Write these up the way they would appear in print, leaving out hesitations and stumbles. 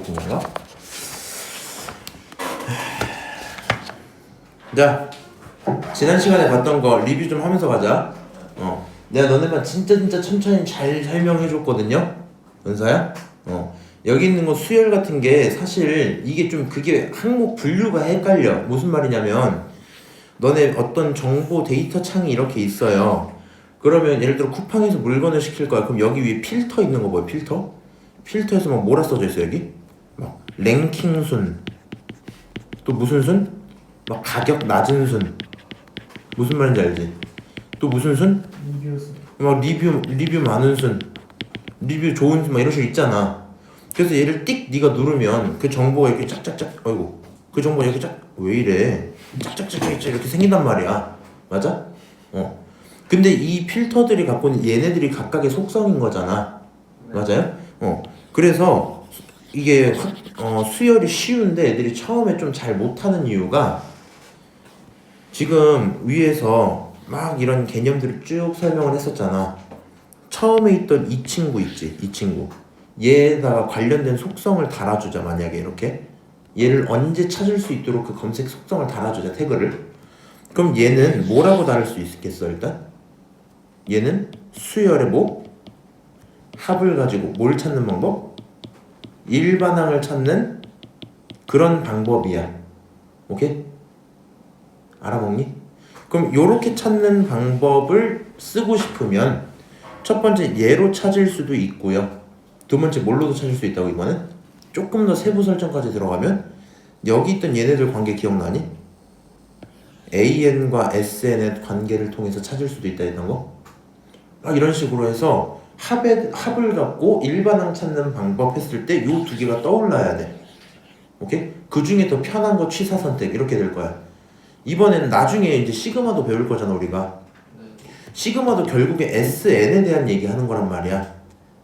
같은 건가? 자, 지난 시간에 봤던 거 리뷰 좀 하면서 가자. 내가 너네만 진짜 천천히 잘 설명해줬거든요. 은서야? 여기 있는 거 수열 같은 게 사실 이게 좀 그게 항목 분류가 헷갈려. 무슨 말이냐면 너네 어떤 정보 데이터 창이 이렇게 있어요. 그러면 예를 들어 쿠팡에서 물건을 시킬 거야. 그럼 여기 위에 필터 있는 거 뭐야? 필터? 필터에서 막 뭐라 써져 있어 여기? 막 랭킹 순, 또 무슨 순? 막 가격 낮은 순. 무슨 말인지 알지? 또 무슨 순? 리뷰 순. 막 리뷰 많은 순, 리뷰 좋은 순 막 이런 식으로 있잖아. 그래서 얘를 띡 네가 누르면 그 정보가 이렇게 짝짝짝, 아이고 그 정보가 이렇게 왜 이래? 짝짝짝 이렇게 생긴단 말이야. 맞아? 근데 이 필터들이 갖고 있는 얘네들이 각각의 속성인 거잖아. 맞아요? 그래서 이게 수열이 쉬운데 애들이 처음에 좀 잘 못하는 이유가 지금 위에서 막 이런 개념들을 쭉 설명을 했었잖아. 처음에 있던 이 친구 있지? 이 친구. 얘에다가 관련된 속성을 달아주자. 만약에 이렇게 얘를 언제 찾을 수 있도록 그 검색 속성을 달아주자. 태그를. 그럼 얘는 뭐라고 달을 수 있겠어? 일단 얘는 수열의 뭐? 합을 가지고 뭘 찾는 방법? 일반항을 찾는 그런 방법이야. 오케이? 알아먹니? 그럼 요렇게 찾는 방법을 쓰고 싶으면 첫 번째 얘로 찾을 수도 있고요. 두 번째 뭘로도 찾을 수 있다고. 이거는 조금 더 세부 설정까지 들어가면 여기 있던 얘네들 관계 기억나니? AN과 SN의 관계를 통해서 찾을 수도 있다 했던 거? 막 이런 식으로 해서 합을 갖고 일반항 찾는 방법 했을 때 요 두 개가 떠올라야 돼. 오케이? 그 중에 더 편한 거 취사 선택 이렇게 될 거야. 이번에는 나중에 이제 시그마도 배울 거잖아 우리가. 시그마도 결국에 SN에 대한 얘기 하는 거란 말이야.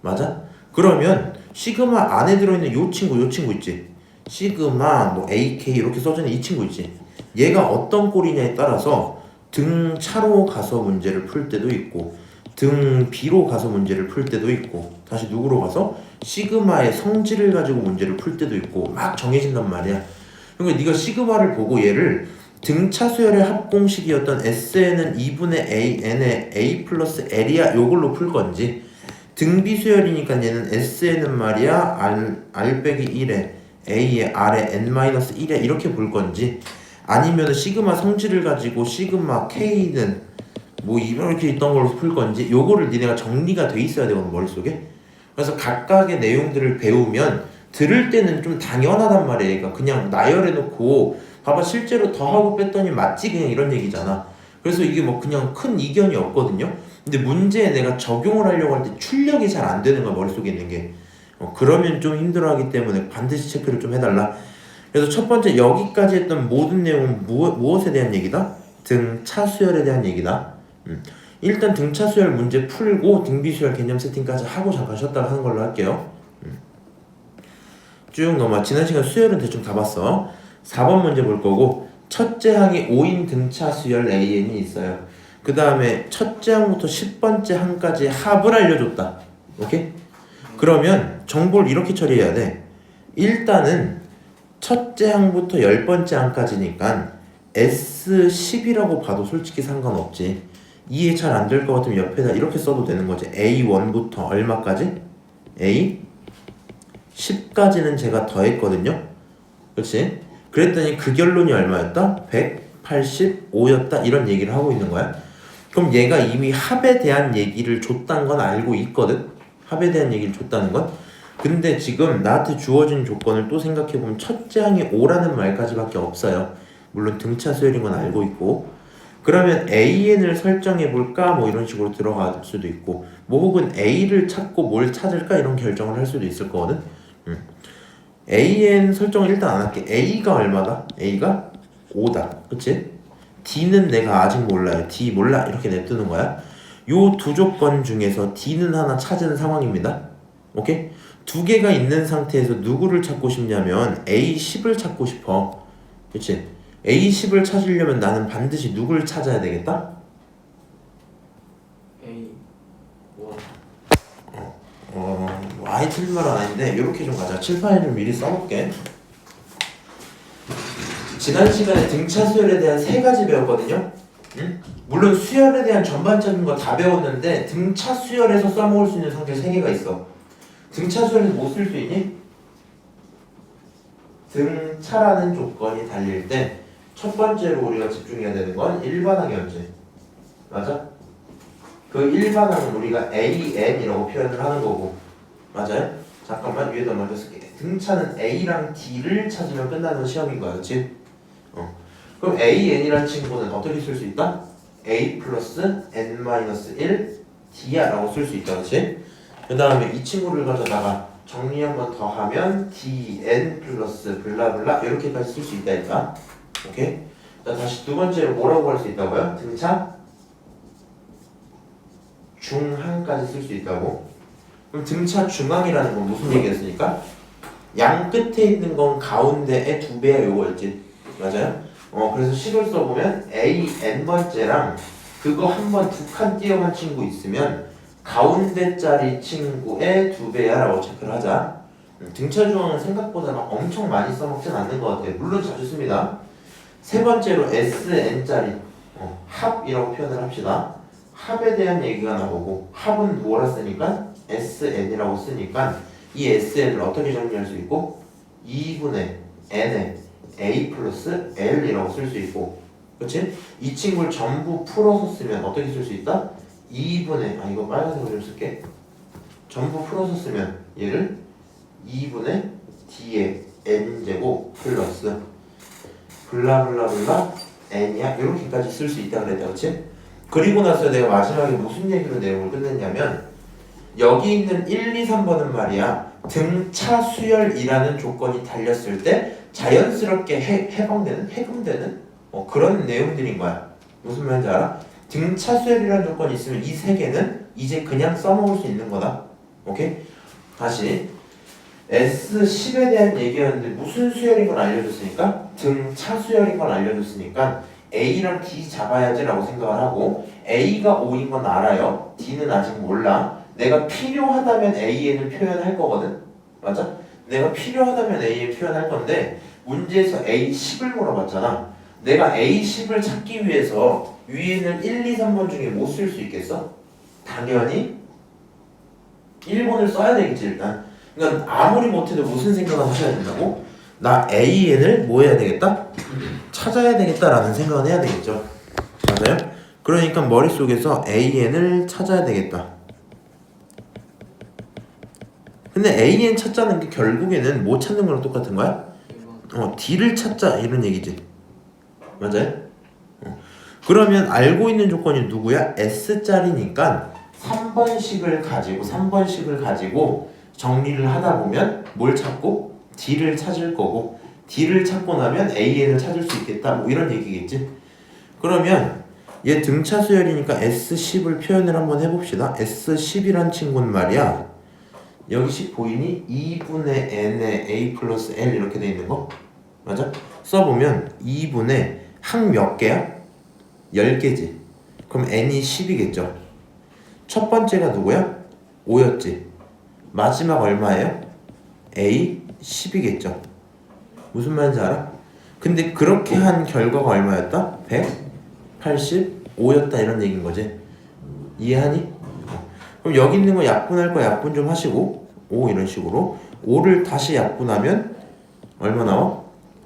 맞아? 그러면 시그마 안에 들어있는 요 친구 있지? 시그마 뭐 AK 이렇게 써져 있는 이 친구 있지? 얘가 어떤 꼴이냐에 따라서 등 차로 가서 문제를 풀 때도 있고 등 B로 가서 문제를 풀 때도 있고 다시 누구로 가서 시그마의 성질을 가지고 문제를 풀 때도 있고 막 정해진단 말이야. 그러니까 네가 시그마를 보고 얘를 등차 수열의 합공식이었던 SN은 2분의 AN의 A 플러스 L이야 요걸로 풀 건지, 등비 수열이니까 얘는 SN은 말이야 R 빼기 1에 A에 R에 N-1이야 이렇게 볼 건지, 아니면 시그마 성질을 가지고 시그마 K는 뭐 이렇게 있던 걸로 풀 건지, 요거를 니네가 정리가 돼 있어야 되거든 머릿속에. 그래서 각각의 내용들을 배우면 들을 때는 좀 당연하단 말이야. 그러니까 그냥 나열해놓고 봐봐 실제로 더하고 뺐더니 맞지 그냥 이런 얘기잖아. 그래서 이게 뭐 그냥 큰 이견이 없거든요. 근데 문제에 내가 적용을 하려고 할 때 출력이 잘 안 되는 거야 머릿속에 있는 게. 그러면 좀 힘들어하기 때문에 반드시 체크를 좀 해달라. 그래서 첫 번째 여기까지 했던 모든 내용은 무엇에 대한 얘기다? 등차 수열에 대한 얘기다. 일단 등차 수열 문제 풀고 등비 수열 개념 세팅까지 하고 잠깐 쉬었다가 하는 걸로 할게요. 쭉 넘어와. 지난 시간 수열은 대충 다 봤어. 4번 문제 볼 거고, 첫째 항이 5인 등차 수열 AN이 있어요. 그 다음에 첫째 항부터 10번째 항까지 합을 알려줬다. 오케이? 그러면 정보를 이렇게 처리해야 돼. 일단은 첫째 항부터 10번째 항까지니까 S10이라고 봐도 솔직히 상관없지. 이해 잘 안 될 것 같으면 옆에다 이렇게 써도 되는 거지. A1부터 얼마까지? A10까지는 제가 더했거든요. 그렇지? 그랬더니 그 결론이 얼마였다? 185였다 이런 얘기를 하고 있는 거야. 그럼 얘가 이미 합에 대한 얘기를 줬다는 건 알고 있거든. 합에 대한 얘기를 줬다는 건. 근데 지금 나한테 주어진 조건을 또 생각해보면 첫째 항이 5라는 말까지밖에 없어요. 물론 등차 수열인 건 알고 있고. 그러면 AN을 설정해볼까? 뭐 이런 식으로 들어갈 수도 있고, 뭐 혹은 A를 찾고 뭘 찾을까? 이런 결정을 할 수도 있을 거거든. AN 설정을 일단 안 할게. A가 얼마다? A가 5다. 그치? D는 내가 아직 몰라요. D 몰라. 이렇게 냅두는 거야. 요 두 조건 중에서 D는 하나 찾은 상황입니다. 오케이? 두 개가 있는 상태에서 누구를 찾고 싶냐면 A10을 찾고 싶어. 그치? A10을 찾으려면 나는 반드시 누굴 찾아야 되겠다? A1. 아예 틀린 말은 아닌데 이렇게 좀 가자. 칠판에 좀 미리 써볼게. 지난 시간에 등차 수열에 대한 3가지 배웠거든요. 응? 물론 수열에 대한 전반적인 거 다 배웠는데 등차 수열에서 써먹을 수 있는 성질 3개가 있어. 등차 수열에서 뭐 쓸 수 있니? 등차라는 조건이 달릴 때 첫 번째로 우리가 집중해야 되는 건 일반항이었지. 맞아? 그 일반항은 우리가 AN이라고 표현을 하는 거고. 맞아요? 잠깐만 위에다 먼저 쓸게. 등차는 A랑 D를 찾으면 끝나는 시험인 거야. 그치? 그럼 AN이라는 친구는 어떻게 쓸 수 있다? A 플러스 N-1 D야 라고 쓸 수 있다. 그치? 그 다음에 이 친구를 가져다가 정리 한번 더 하면 DN 플러스 블라블라 이렇게까지 쓸 수 있다니까. 오케이? 자, 다시 두 번째로 뭐라고 할 수 있다고요? 등차 중항까지 쓸 수 있다고. 그럼 등차 중항이라는 건 무슨 얘기였습니까? 양 끝에 있는 건 가운데의 2배야 요거였지. 맞아요? 그래서 식을 써보면 A n번째랑 그거 한 번 2칸 띄어간 친구 있으면 가운데 자리 친구의 2배야 라고 체크를 하자. 등차 중항은 생각보다 막 엄청 많이 써먹진 않는 것 같아요. 물론 자주 씁니다. 세 번째로 SN짜리 합이라고 표현을 합시다. 합에 대한 얘기가 나오고 합은 뭐라 쓰니까? SN이라고 쓰니까 이 SN을 어떻게 정리할 수 있고 2분의 N에 A 플러스 L이라고 쓸 수 있고 그치? 이 친구를 전부 풀어서 쓰면 어떻게 쓸 수 있다? 2분의 이거 빨간색으로 좀 쓸게. 전부 풀어서 쓰면 얘를 2분의 D의 N제곱 플러스 블라블라블라 N이야 이렇게까지 쓸 수 있다 그랬다. 그치? 그리고 나서 내가 마지막에 무슨 얘기로 내용을 끝냈냐면 여기 있는 1, 2, 3번은 말이야 등차 수열이라는 조건이 달렸을 때 자연스럽게 해금되는 그런 내용들인 거야. 무슨 말인지 알아? 등차 수열이라는 조건이 있으면 이 3개는 이제 그냥 써먹을 수 있는 거다. 오케이? 다시 S10에 대한 얘기였는데 무슨 수열인 걸 알려줬으니까 등차 수열인 걸 알려줬으니까 A랑 D 잡아야지 라고 생각을 하고 A가 5인 건 알아요. D는 아직 몰라. 내가 필요하다면 AN을 표현할 거거든. 맞아? 내가 필요하다면 AN 표현할 건데 문제에서 A10을 물어봤잖아. 내가 A10을 찾기 위해서 위에 있는 1, 2, 3번 중에 뭐 쓸 수 있겠어? 당연히 1번을 써야 되겠지 일단. 그러니까 아무리 못해도 무슨 생각을 하셔야 된다고? 나 AN을 뭐 해야 되겠다? 찾아야 되겠다라는 생각을 해야 되겠죠. 맞아요? 그러니까 머릿속에서 AN을 찾아야 되겠다. 근데 AN 찾자는 게 결국에는 뭐 찾는 거랑 똑같은 거야? D를 찾자 이런 얘기지. 맞아요? 그러면 알고 있는 조건이 누구야? S짜리니까 3번씩을 가지고 정리를 하다 보면 뭘 찾고? D를 찾을 거고 D를 찾고 나면 AN을 찾을 수 있겠다 뭐 이런 얘기겠지. 그러면 얘 등차 수열이니까 S10을 표현을 한번 해봅시다. S10이란 친구는 말이야 여기 10 보이니? 2분의 N에 A 플러스 L 이렇게 돼 있는 거 맞아? 써보면 2분의 항 몇 개야? 10개지. 그럼 N이 10이겠죠. 첫 번째가 누구야? 5였지. 마지막 얼마예요? A 10이겠죠. 무슨 말인지 알아? 근데 그렇게 한 결과가 얼마였다? 185였다 이런 얘기인 거지. 이해하니? 그럼 여기 있는 거 약분할 거 약분 좀 하시고 5 이런 식으로 5를 다시 약분하면 얼마 나와?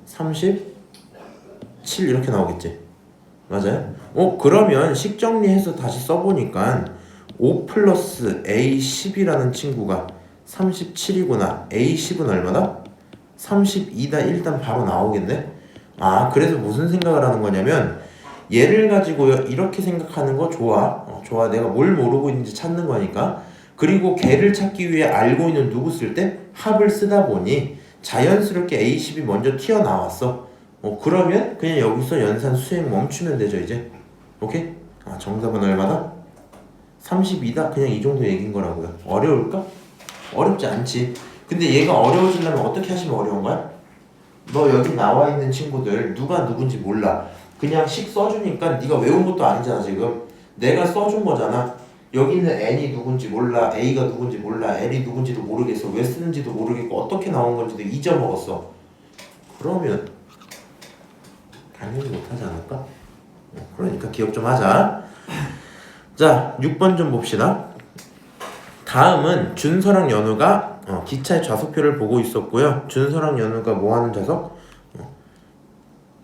37 이렇게 나오겠지. 맞아요? 그러면 식 정리해서 다시 써보니까 5 플러스 A10이라는 친구가 37이구나. A10은 얼마다? 32다. 일단 바로 나오겠네. 그래서 무슨 생각을 하는 거냐면 얘를 가지고 이렇게 생각하는 거 좋아. 좋아. 내가 뭘 모르고 있는지 찾는 거니까. 그리고 걔를 찾기 위해 알고 있는 누구 쓸 때 합을 쓰다 보니 자연스럽게 A10이 먼저 튀어나왔어. 그러면 그냥 여기서 연산 수행 멈추면 되죠 이제. 오케이? 정답은 얼마다? 32다. 그냥 이 정도 얘기인 거라고요. 어려울까? 어렵지 않지. 근데 얘가 어려워지려면 어떻게 하시면 어려운 거야? 너 여기 나와 있는 친구들 누가 누군지 몰라. 그냥 식 써주니까 네가 외운 것도 아니잖아 지금. 내가 써준 거잖아. 여기는 n이 누군지 몰라, a가 누군지 몰라, l이 누군지도 모르겠어, 왜 쓰는지도 모르겠고 어떻게 나온 건지도 잊어먹었어. 그러면 당연히 못하지 않을까? 그러니까 기억 좀 하자. 자, 6번 좀 봅시다. 다음은 준서랑 연우가 기차의 좌석표를 보고 있었고요. 준서랑 연우가 뭐하는 좌석?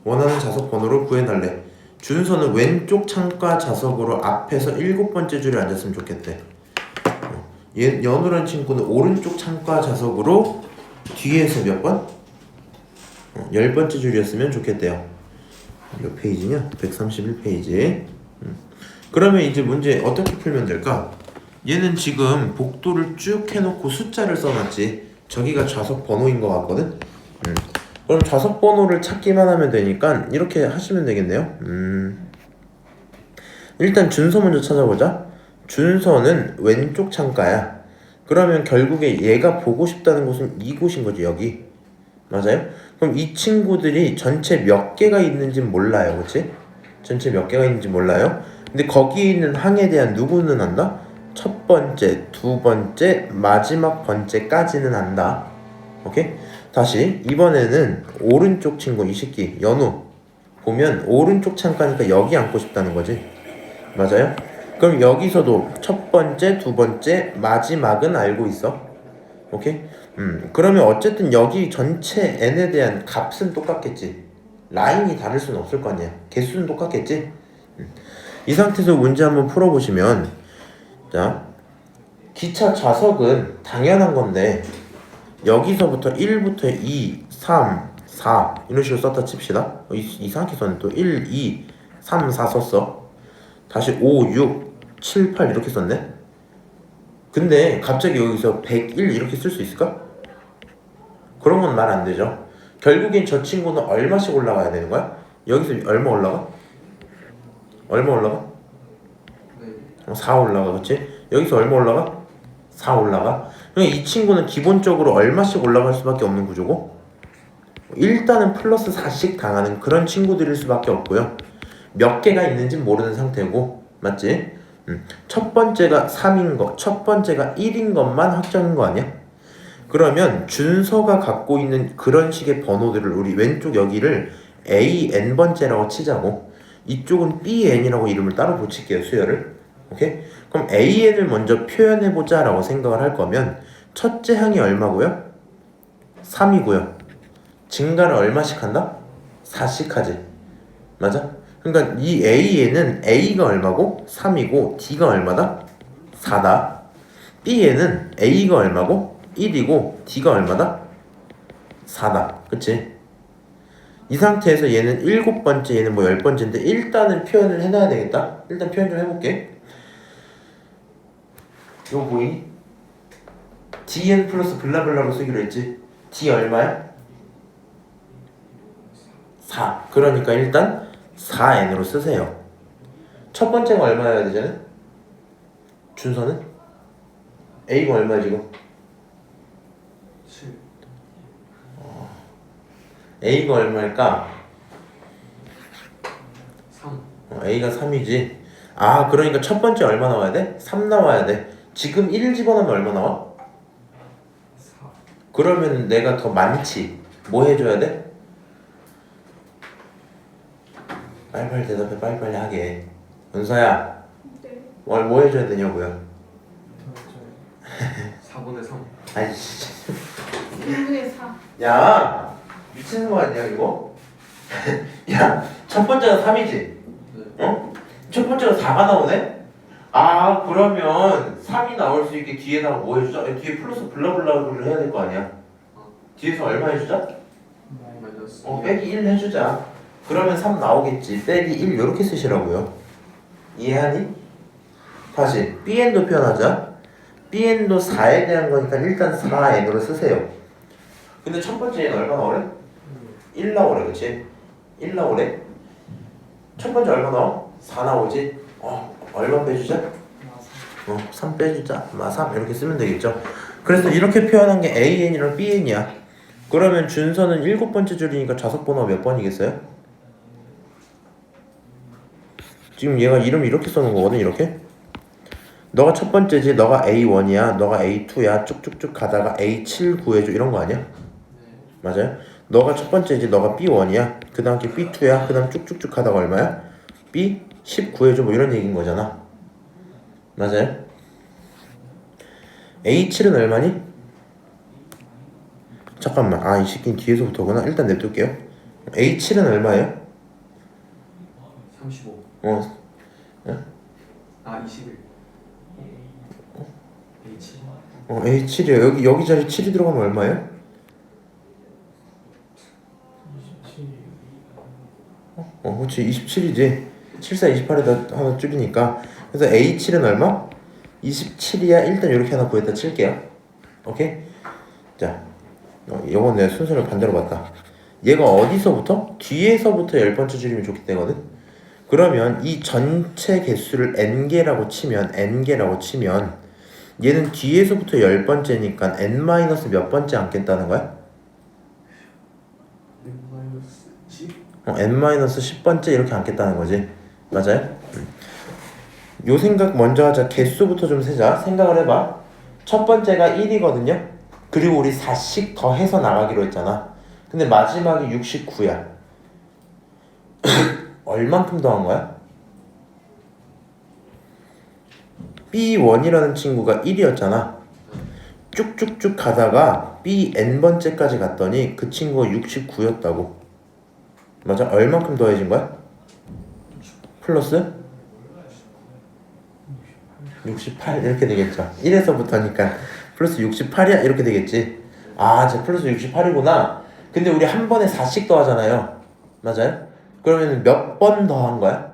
원하는 좌석 번호를 구해달래. 준서는 왼쪽 창가 좌석으로 앞에서 7번째 줄에 앉았으면 좋겠대. 연우라는 친구는 오른쪽 창가 좌석으로 뒤에서 몇 번? 10번째 줄이었으면 좋겠대요. 몇 페이지냐? 131페이지. 그러면 이제 문제 어떻게 풀면 될까? 얘는 지금 복도를 쭉 해놓고 숫자를 써놨지. 저기가 좌석 번호인 것 같거든? 그럼 좌석 번호를 찾기만 하면 되니까 이렇게 하시면 되겠네요. 일단 준서 먼저 찾아보자. 준서는 왼쪽 창가야. 그러면 결국에 얘가 보고 싶다는 곳은 이곳인 거지, 여기. 맞아요? 그럼 이 친구들이 전체 몇 개가 있는지 몰라요, 그치? 전체 몇 개가 있는지 몰라요. 근데 거기 있는 항에 대한 누구는 안다? 첫 번째, 두 번째, 마지막 번째까지는 안다. 오케이? 다시 이번에는 오른쪽 친구, 이 새끼 연우 보면 오른쪽 창가니까 여기 앉고 싶다는 거지. 맞아요? 그럼 여기서도 첫 번째, 두 번째, 마지막은 알고 있어. 오케이? 그러면 어쨌든 여기 전체 n에 대한 값은 똑같겠지. 라인이 다를 수는 없을 거 아니야. 개수는 똑같겠지. 이 상태에서 문제 한번 풀어보시면, 자, 기차 좌석은 당연한 건데 여기서부터 1부터 2, 3, 4 이런 식으로 썼다 칩시다. 이상하게 썼네. 또 1, 2, 3, 4 썼어. 다시 5, 6, 7, 8 이렇게 썼네. 근데 갑자기 여기서 101 이렇게 쓸 수 있을까? 그런 건 말 안 되죠. 결국엔 저 친구는 얼마씩 올라가야 되는 거야? 여기서 얼마 올라가? 얼마 올라가? 4 올라가, 그치? 여기서 얼마 올라가? 4 올라가. 그러니까 이 친구는 기본적으로 얼마씩 올라갈 수밖에 없는 구조고, 일단은 플러스 4씩 당하는 그런 친구들일 수밖에 없고요. 몇 개가 있는지 모르는 상태고, 맞지? 첫 번째가 3인 거, 첫 번째가 1인 것만 확정인 거 아니야? 그러면 준서가 갖고 있는 그런 식의 번호들을 우리 왼쪽 여기를 AN번째라고 치자고, 이쪽은 BN이라고 이름을 따로 붙일게요, 수열을. 오케이? 그럼 AN을 먼저 표현해보자 라고 생각을 할 거면 첫째 항이 얼마고요? 3이고요. 증가를 얼마씩 한다? 4씩 하지. 맞아? 그러니까 이 AN은 A가 얼마고? 3이고 D가 얼마다? 4다. B에는 A가 얼마고? 1이고 D가 얼마다? 4다. 그치? 이 상태에서 얘는 7번째, 얘는 뭐 10번째인데 일단은 표현을 해놔야 되겠다. 일단 표현 좀 해볼게. 이거 보이니? dn 플러스 블라블라로 쓰기로 했지. d 얼마야? 4. 그러니까 일단 4n으로 쓰세요. 첫 번째가 얼마여야 되잖아? 준서는? a가 얼마야 지금? 7. a가 얼마일까? 3. a가 3이지. 아, 그러니까 첫 번째 얼마 나와야 돼? 3 나와야 돼. 지금 1 집어넣으면 얼마 나와? 4. 그러면 내가 더 많지. 뭐 해줘야 돼? 빨리빨리 대답해. 빨리빨리 하게. 은서야, 네. 뭐 해줘야 되냐고요? 4분의 3. 아이 진짜. 1분의 4. 야, 미치는 거 아니야 이거? 야, 첫 번째가 3이지? 네. 어? 첫 번째가 4가 나오네? 아, 그러면 3이 나올 수 있게 뒤에다가 뭐 해주자? 뒤에 플러스 블라블라를 해야 될 거 아니야? 뒤에서 얼마 해주자? 마이너스. 빼기 1 해주자. 그러면 3 나오겠지. 빼기 1 이렇게 쓰시라고요. 이해하니? 다시 BN도 표현하자. BN도 4에 대한 거니까 일단 4n으로 쓰세요. 근데 첫 번째 얘는 얼마 나오래? 1 나오래, 그치? 1 나오래. 첫 번째 얼마 나와? 4 나오지? 얼마 빼주자? 3 빼주자. 3 이렇게 쓰면 되겠죠. 그래서 이렇게 표현한 게 AN이랑 BN이야. 그러면 준서는 7번째 줄이니까 좌석 번호가 몇 번이겠어요? 지금 얘가 이름 이렇게 써놓은 거거든, 이렇게. 너가 첫 번째지. 너가 A1이야. 너가 A2야. 쭉쭉쭉 가다가 A7 구해줘. 이런 거 아니야? 네. 맞아요? 너가 첫 번째지. 너가 B1이야. 그 다음 게 B2야. 그 다음 쭉쭉쭉 가다가 얼마야? B10 구해줘. 뭐 이런 얘기인 거잖아. 맞아요? A7은 얼마니? 잠깐만. 아, 이 새끼는 뒤에서부터구나. 일단 냅둘게요. A7은 얼마예요? 35. 어, 아 21. H. A7이요. 여기 자리 7이 들어가면 얼마예요? 27. 그렇지. 27이지. 74, 28에다 하나 줄이니까. 그래서 A7은 얼마? 27이야. 일단 이렇게 하나 구했다 칠게요. 오케이? 자, 이건 내가 순서를 반대로 봤다. 얘가 어디서부터? 뒤에서부터 10번째 줄이면 좋기 때거든. 그러면 이 전체 개수를 n개라고 치면 얘는 뒤에서부터 10번째니까 n 마이너스 몇 번째 앉겠다는 거야? N-10. n 마이너스 10번째 이렇게 앉겠다는 거지. 맞아요? 요 생각 먼저 하자. 개수부터 좀 세자. 생각을 해봐. 첫 번째가 1이거든요. 그리고 우리 4씩 더 해서 나가기로 했잖아. 근데 마지막이 69야. 얼만큼 더한 거야? B1이라는 친구가 1이었잖아. 쭉쭉쭉 가다가 Bn번째까지 갔더니 그 친구가 69였다고. 맞아? 얼만큼 더해진 거야? 플러스? 68 이렇게 되겠죠. 1에서부터니까 플러스 68이야 이렇게 되겠지. 아, 제 플러스 68이구나. 근데 우리 한 번에 4씩 더하잖아요. 맞아요? 그러면 몇 번 더한 거야?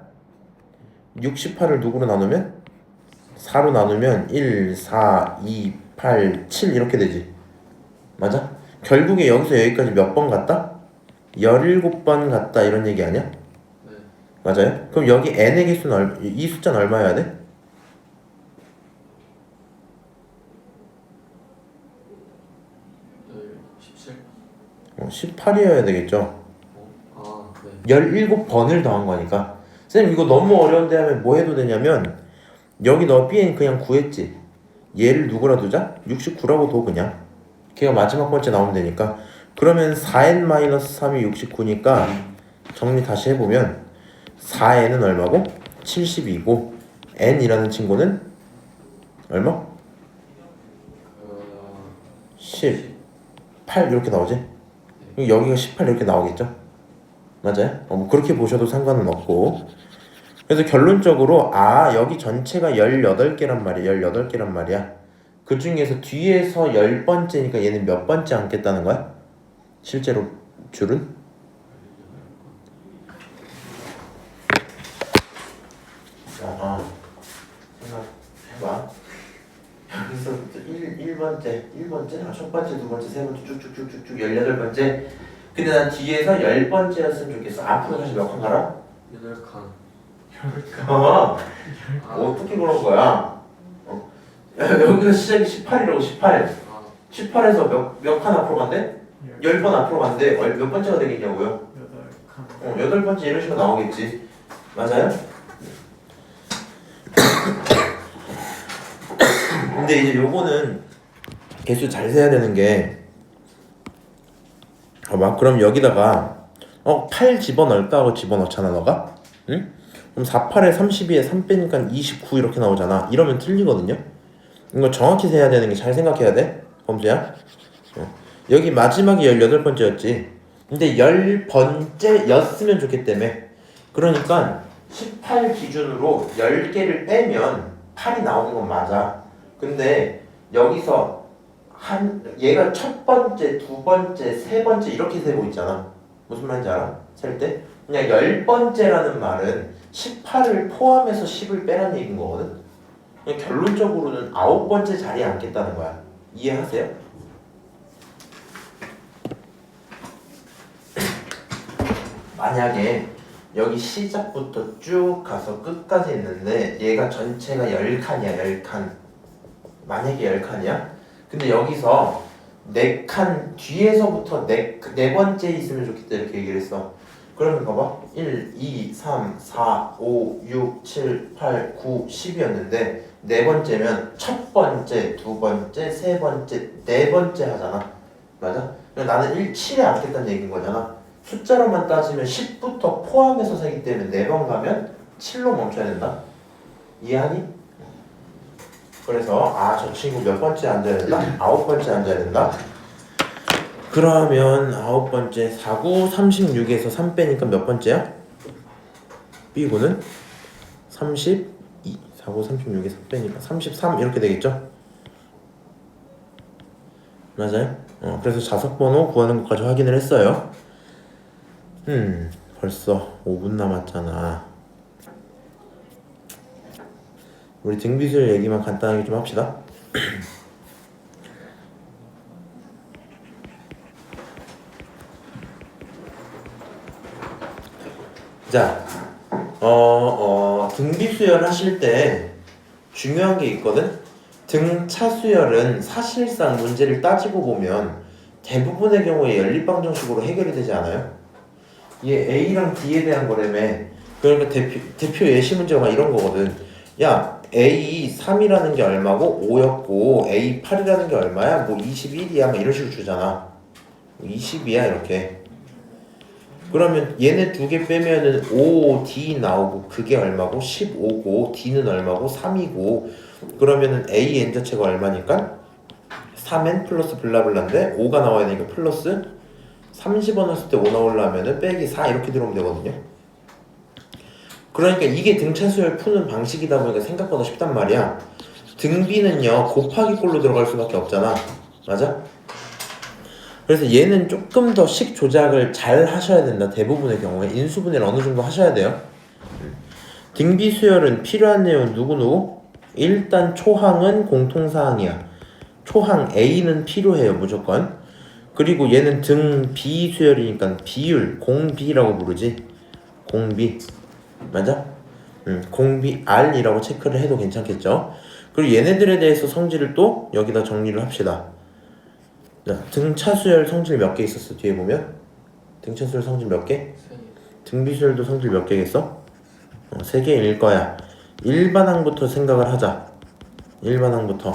68을 누구로 나누면? 4로 나누면 1, 4, 2, 8, 7 이렇게 되지. 맞아? 결국에 여기서 여기까지 몇 번 갔다? 17번 갔다 이런 얘기 아니야? 네. 맞아요? 그럼 여기 n의 개수는 이 숫자는 얼마여야 돼? 17. 18이어야 되겠죠. 아 네. 17번을 더한 거니까. 쌤 이거 너무 어려운데 하면 뭐 해도 되냐면 여기 너 bn 그냥 구했지. 얘를 누구라 두자? 69라고 둬 그냥. 걔가 마지막 번째 나오면 되니까. 그러면 4n-3이 69니까 정리 다시 해보면 4n은 얼마고? 72고 n이라는 친구는 얼마? 18 이렇게 나오지? 여기가 18 이렇게 나오겠죠? 맞아요? 뭐 그렇게 보셔도 상관은 없고. 그래서 결론적으로 여기 전체가 18개란 말이야. 18개란 말이야. 그 중에서 뒤에서 10번째니까 얘는 몇 번째 앉겠다는 거야? 실제로 줄은? 생각해봐. 여기서부터 1번째, 첫 번째, 두 번째, 세 번째, 쭉쭉쭉쭉쭉 18번째. 근데 난 뒤에서 10번째였으면 좋겠어. 앞으로 사실 몇 칸 가라? 8칸. 어떻게 그런 거야? 여기가 시작이 18이라고 18. 18에서 몇 칸 앞으로 간대? 10번 앞으로 간대. 몇 번째가 되겠냐고요? 8번째 이런 식으로 나오겠지. 맞아요? 근데 이제 요거는 개수 잘 세야 되는 게 봐봐. 그럼 여기다가 8 집어넣을까 하고 집어넣잖아 너가. 응? 그럼 48에 32에 3 빼니까 29 이렇게 나오잖아. 이러면 틀리거든요. 이거 정확히 세야 되는 게 잘 생각해야 돼. 범수야. 여기 마지막이 18번째였지. 근데 10번째였으면 좋겠다며. 그러니까 18 기준으로 10개를 빼면 8이 나오는 건 맞아. 근데 여기서 얘가 첫 번째, 두 번째, 세 번째 이렇게 세고 있잖아. 무슨 말인지 알아? 셀 때? 그냥 10번째라는 말은 18을 포함해서 10을 빼라는 얘기인 거거든. 그냥 결론적으로는 9번째 자리에 앉겠다는 거야. 이해하세요? 만약에 여기 시작부터 쭉 가서 끝까지 있는데 얘가 전체가 10칸이야. 10칸. 만약에 10칸이야? 근데 여기서 4칸 뒤에서부터 네 번째 있으면 좋겠다 이렇게 얘기를 했어. 그러면 봐봐. 1, 2, 3, 4, 5, 6, 7, 8, 9, 10이었는데 네 번째면 첫 번째, 두 번째, 세 번째, 네 번째 하잖아. 맞아? 그러니까 나는 7에 앉겠다는 얘기인 거잖아. 숫자로만 따지면 10부터 포함해서 세기 때문에 4번 가면 7로 멈춰야 된다. 이해하니? 그래서 저 친구 몇 번째 앉아야 된다? 9번째 앉아야 된다. 그러면 9번째 49, 36에서 3 빼니까 몇 번째야? B구는 32, 49, 36에서 3 빼니까 33 이렇게 되겠죠? 맞아요? 그래서 자석번호 구하는 것까지 확인을 했어요. 벌써 5분 남았잖아. 우리 등비술 얘기만 간단하게 좀 합시다. 자, 등비수열 하실 때 중요한 게 있거든? 등차수열은 사실상 문제를 따지고 보면 대부분의 경우에 연립방정식으로 해결이 되지 않아요? 얘 A랑 B에 대한 거라며. 그러니까 대표 예시 문제가 막 이런 거거든. 야, A3이라는 게 얼마고 5였고 A8이라는 게 얼마야? 뭐 21이야 막 이런 식으로 주잖아. 20이야 이렇게. 그러면 얘네 두 개 빼면은 5D 나오고 그게 얼마고 15고 D는 얼마고 3이고 그러면은 AN 자체가 얼마니까 3N 플러스 블라블라인데 5가 나와야 되니까 플러스 30원 넣었을 때 5 나오려면은 빼기 4 이렇게 들어오면 되거든요. 그러니까 이게 등차수열 푸는 방식이다 보니까 생각보다 쉽단 말이야. 등비는요 곱하기 꼴로 들어갈 수밖에 없잖아. 맞아? 그래서 얘는 조금 더 식 조작을 잘 하셔야 된다. 대부분의 경우에 인수분해를 어느 정도 하셔야 돼요. 등비 수열은 필요한 내용은 누구? 일단 초항은 공통사항이야. 초항 A는 필요해요 무조건. 그리고 얘는 등비 수열이니까 비율 공비라고 부르지. 공비 맞아? 공비 R이라고 체크를 해도 괜찮겠죠. 그리고 얘네들에 대해서 성질을 또 여기다 정리를 합시다. 자, 등차수열 성질 몇 개 있었어? 뒤에 보면 등차수열 성질 몇 개? 등비수열도 성질 몇 개겠어? 3개일 거야. 일반항부터 생각을 하자. 일반항부터.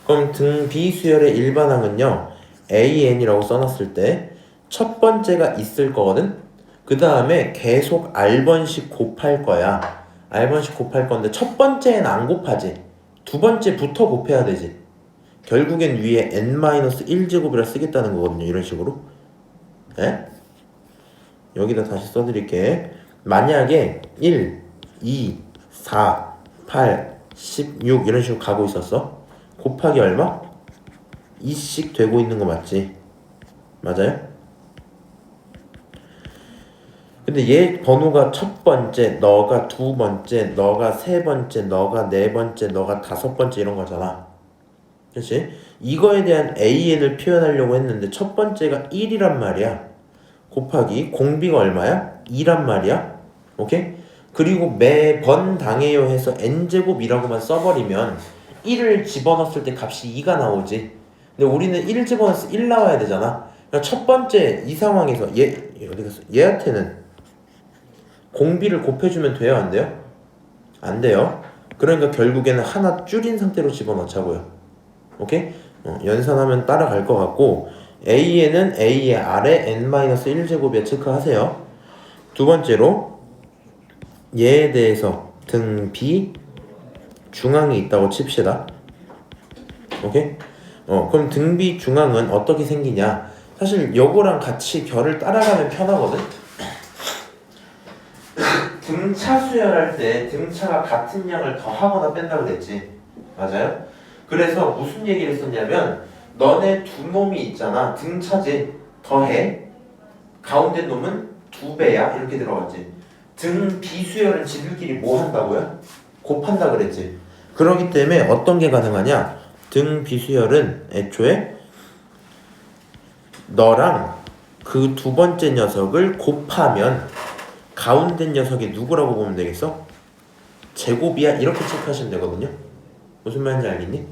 그럼 등비수열의 일반항은요 AN이라고 써놨을 때 첫 번째가 있을 거거든? 그 다음에 계속 R번씩 곱할 거야. R번씩 곱할 건데 첫 번째는 안 곱하지. 두 번째부터 곱해야 되지. 결국엔 위에 n-1제곱이라 쓰겠다는 거거든요. 이런 식으로. 예? 여기다 다시 써드릴게. 만약에 1, 2, 4, 8, 16 이런 식으로 가고 있었어. 곱하기 얼마? 2씩 되고 있는 거 맞지? 맞아요? 근데 얘 번호가 첫 번째, 너가 두 번째, 너가 세 번째, 너가 네 번째, 너가 다섯 번째 이런 거잖아. 그렇지? 이거에 대한 AN을 표현하려고 했는데 첫 번째가 1이란 말이야. 곱하기 공비가 얼마야? 2란 말이야. 오케이? 그리고 매번 당해요 해서 n제곱이라고만 써버리면 1을 집어넣었을 때 값이 2가 나오지. 근데 우리는 1 집어넣어서 1 나와야 되잖아. 그러니까 첫 번째 이 상황에서 어디 갔어? 얘한테는 공비를 곱해주면 돼요? 안 돼요? 안 돼요. 그러니까 결국에는 하나 줄인 상태로 집어넣자고요. 오케이? 연산하면 따라갈 것 같고 A에는 A의 아래 n-1제곱에 체크하세요. 두 번째로 얘에 대해서 등 B 중앙이 있다고 칩시다. 오케이? 그럼 등 B 중앙은 어떻게 생기냐? 사실 요거랑 같이 결을 따라가면 편하거든? 등차 수열할 때 등차가 같은 양을 더하거나 뺀다고 그랬지. 맞아요? 그래서 무슨 얘기를 했었냐면 너네 두 놈이 있잖아. 등차지. 더해. 가운데 놈은 2배야. 이렇게 들어갔지. 등 비수열은 지들끼리 뭐 한다고요? 곱한다 그랬지. 그렇기 때문에 어떤 게 가능하냐? 등 비수열은 애초에 너랑 그 두 번째 녀석을 곱하면 가운데 녀석이 누구라고 보면 되겠어? 제곱이야. 이렇게 체크하시면 되거든요. 무슨 말인지 알겠니?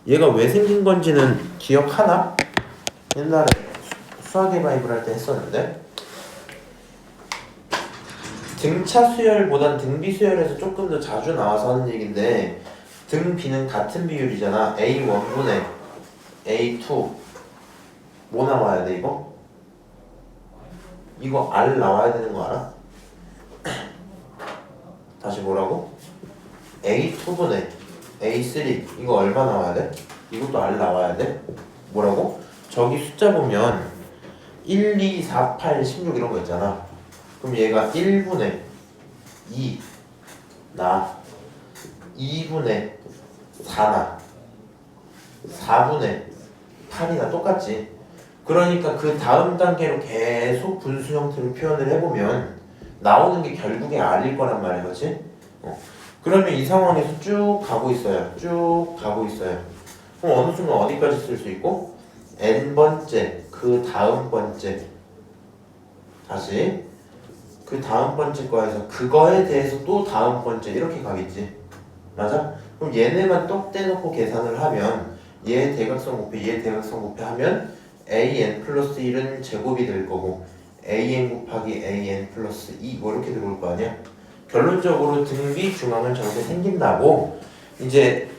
얘가 왜 생긴 건지는 기억하나? 옛날에 수학의 바이블 할 때 했었는데 등차 수열보단 등비 수열에서 조금 더 자주 나와서 하는 얘기인데 등 B는 같은 비율이잖아. A1분의 A2 뭐 나와야 돼 이거? 이거 R 나와야 되는 거 알아? 다시 뭐라고? A2분의 A3 이거 얼마 나와야 돼? 이것도 R 나와야 돼? 뭐라고? 저기 숫자 보면 1, 2, 4, 8, 16 이런 거 있잖아. 그럼 얘가 1분의 2 나 2분의 4나 4분의 8이나 똑같지. 그러니까 그 다음 단계로 계속 분수 형태로 표현을 해보면 나오는 게 결국에 R일 거란 말이야, 그렇지? 그러면 이 상황에서 쭉 가고 있어요. 쭉 가고 있어요. 그럼 어느 순간 어디까지 쓸 수 있고? n번째, 그 다음 번째. 다시 그 다음 번째 거에서 그거에 대해서 또 다음 번째 이렇게 가겠지. 맞아? 그럼 얘네만 똑 떼놓고 계산을 하면 얘 대각선 곱해 얘 대각선 곱해 하면 an 플러스 1은 제곱이 될 거고 an 곱하기 an 플러스 2 뭐 이렇게 들어올 거 아니야? 결론적으로 등비 중앙은 저렇게 생긴다고. 이제